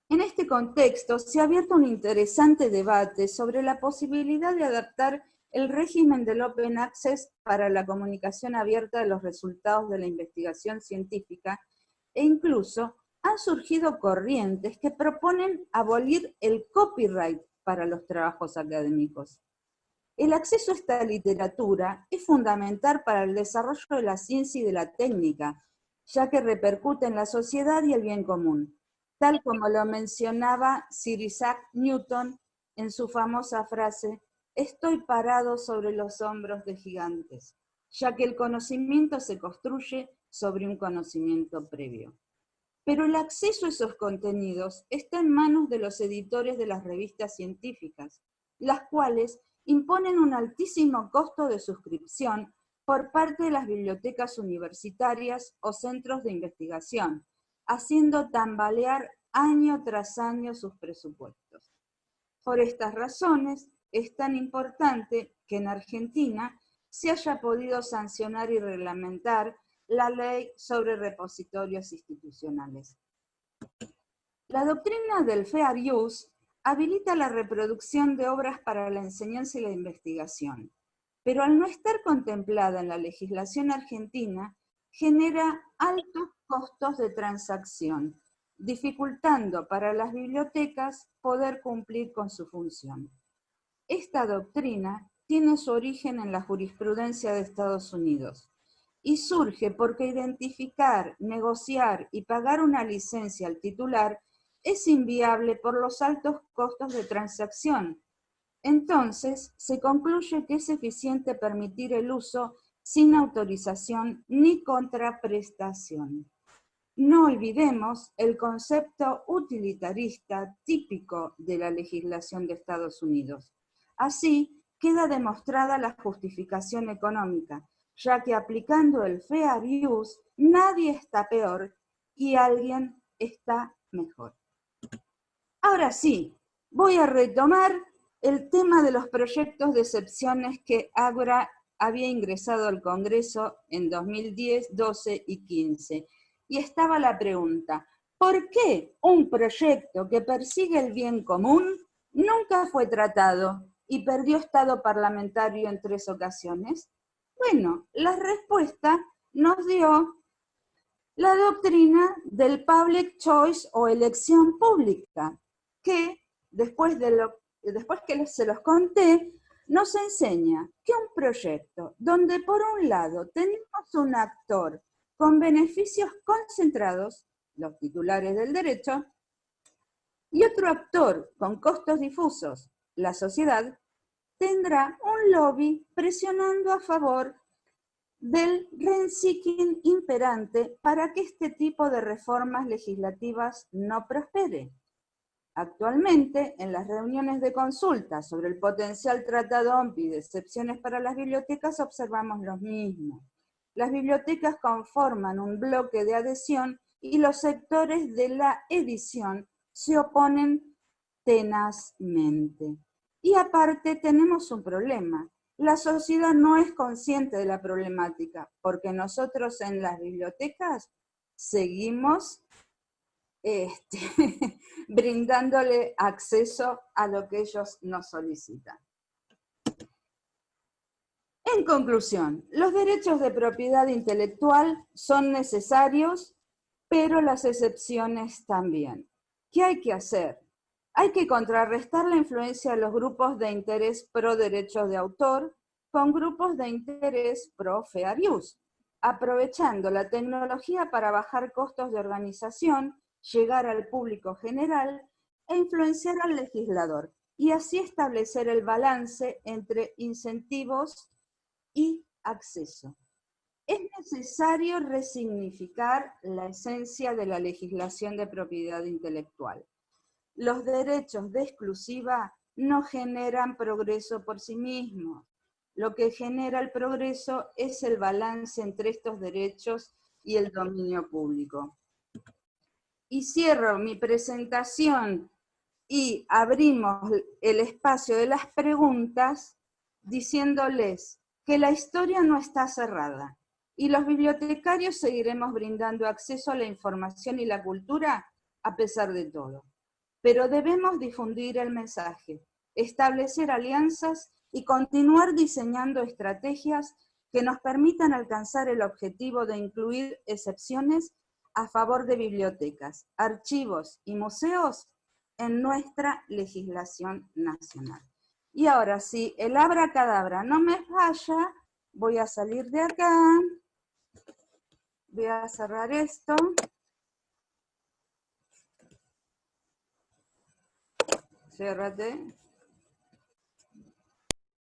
S2: En este contexto se ha abierto un interesante debate sobre la posibilidad de adaptar el régimen del Open Access para la comunicación abierta de los resultados de la investigación científica, e incluso han surgido corrientes que proponen abolir el copyright para los trabajos académicos. El acceso a esta literatura es fundamental para el desarrollo de la ciencia y de la técnica, ya que repercute en la sociedad y el bien común, tal como lo mencionaba Sir Isaac Newton en su famosa frase: «Estoy parado sobre los hombros de gigantes», ya que el conocimiento se construye sobre un conocimiento previo. Pero el acceso a esos contenidos está en manos de los editores de las revistas científicas, las cuales imponen un altísimo costo de suscripción por parte de las bibliotecas universitarias o centros de investigación, haciendo tambalear año tras año sus presupuestos. Por estas razones, es tan importante que en Argentina se haya podido sancionar y reglamentar la ley sobre repositorios institucionales. La doctrina del fair use habilita la reproducción de obras para la enseñanza y la investigación, pero al no estar contemplada en la legislación argentina, genera altos costos de transacción, dificultando para las bibliotecas poder cumplir con su función. Esta doctrina tiene su origen en la jurisprudencia de Estados Unidos y surge porque identificar, negociar y pagar una licencia al titular es inviable por los altos costos de transacción. Entonces, se concluye que es eficiente permitir el uso sin autorización ni contraprestación. No olvidemos el concepto utilitarista típico de la legislación de Estados Unidos. Así queda demostrada la justificación económica, ya que aplicando el fair use nadie está peor y alguien está mejor. Ahora sí, voy a retomar el tema de los proyectos de excepciones que Ágora había ingresado al Congreso en 2010, 12 y 15. Y estaba la pregunta: ¿por qué un proyecto que persigue el bien común nunca fue tratado y perdió estado parlamentario en 3 ocasiones? Bueno, la respuesta nos dio la doctrina del public choice o elección pública, que después que se los conté, nos enseña que un proyecto donde por un lado tenemos un actor con beneficios concentrados, los titulares del derecho, Y otro actor con costos difusos, la sociedad, tendrá un lobby presionando a favor del rent-seeking imperante para que este tipo de reformas legislativas no prospere. Actualmente, en las reuniones de consulta sobre el potencial tratado OMPI de excepciones para las bibliotecas, observamos lo mismo. Las bibliotecas conforman un bloque de adhesión y los sectores de la edición se oponen tenazmente. Y aparte tenemos un problema. La sociedad no es consciente de la problemática, porque nosotros en las bibliotecas seguimos brindándole acceso a lo que ellos nos solicitan. En conclusión, los derechos de propiedad intelectual son necesarios, pero las excepciones también. ¿Qué hay que hacer? Hay que contrarrestar la influencia de los grupos de interés pro derechos de autor con grupos de interés pro fair use, aprovechando la tecnología para bajar costos de organización, llegar al público general e influenciar al legislador, y así establecer el balance entre incentivos y acceso. Es necesario resignificar la esencia de la legislación de propiedad intelectual. Los derechos de exclusiva no generan progreso por sí mismos. Lo que genera el progreso es el balance entre estos derechos y el dominio público. Y cierro mi presentación y abrimos el espacio de las preguntas diciéndoles que la historia no está cerrada y los bibliotecarios seguiremos brindando acceso a la información y la cultura a pesar de todo. Pero debemos difundir el mensaje, establecer alianzas y continuar diseñando estrategias que nos permitan alcanzar el objetivo de incluir excepciones a favor de bibliotecas, archivos y museos en nuestra legislación nacional. Y ahora, si el abracadabra no me falla, voy a salir de acá, voy a cerrar esto. Ciérrate.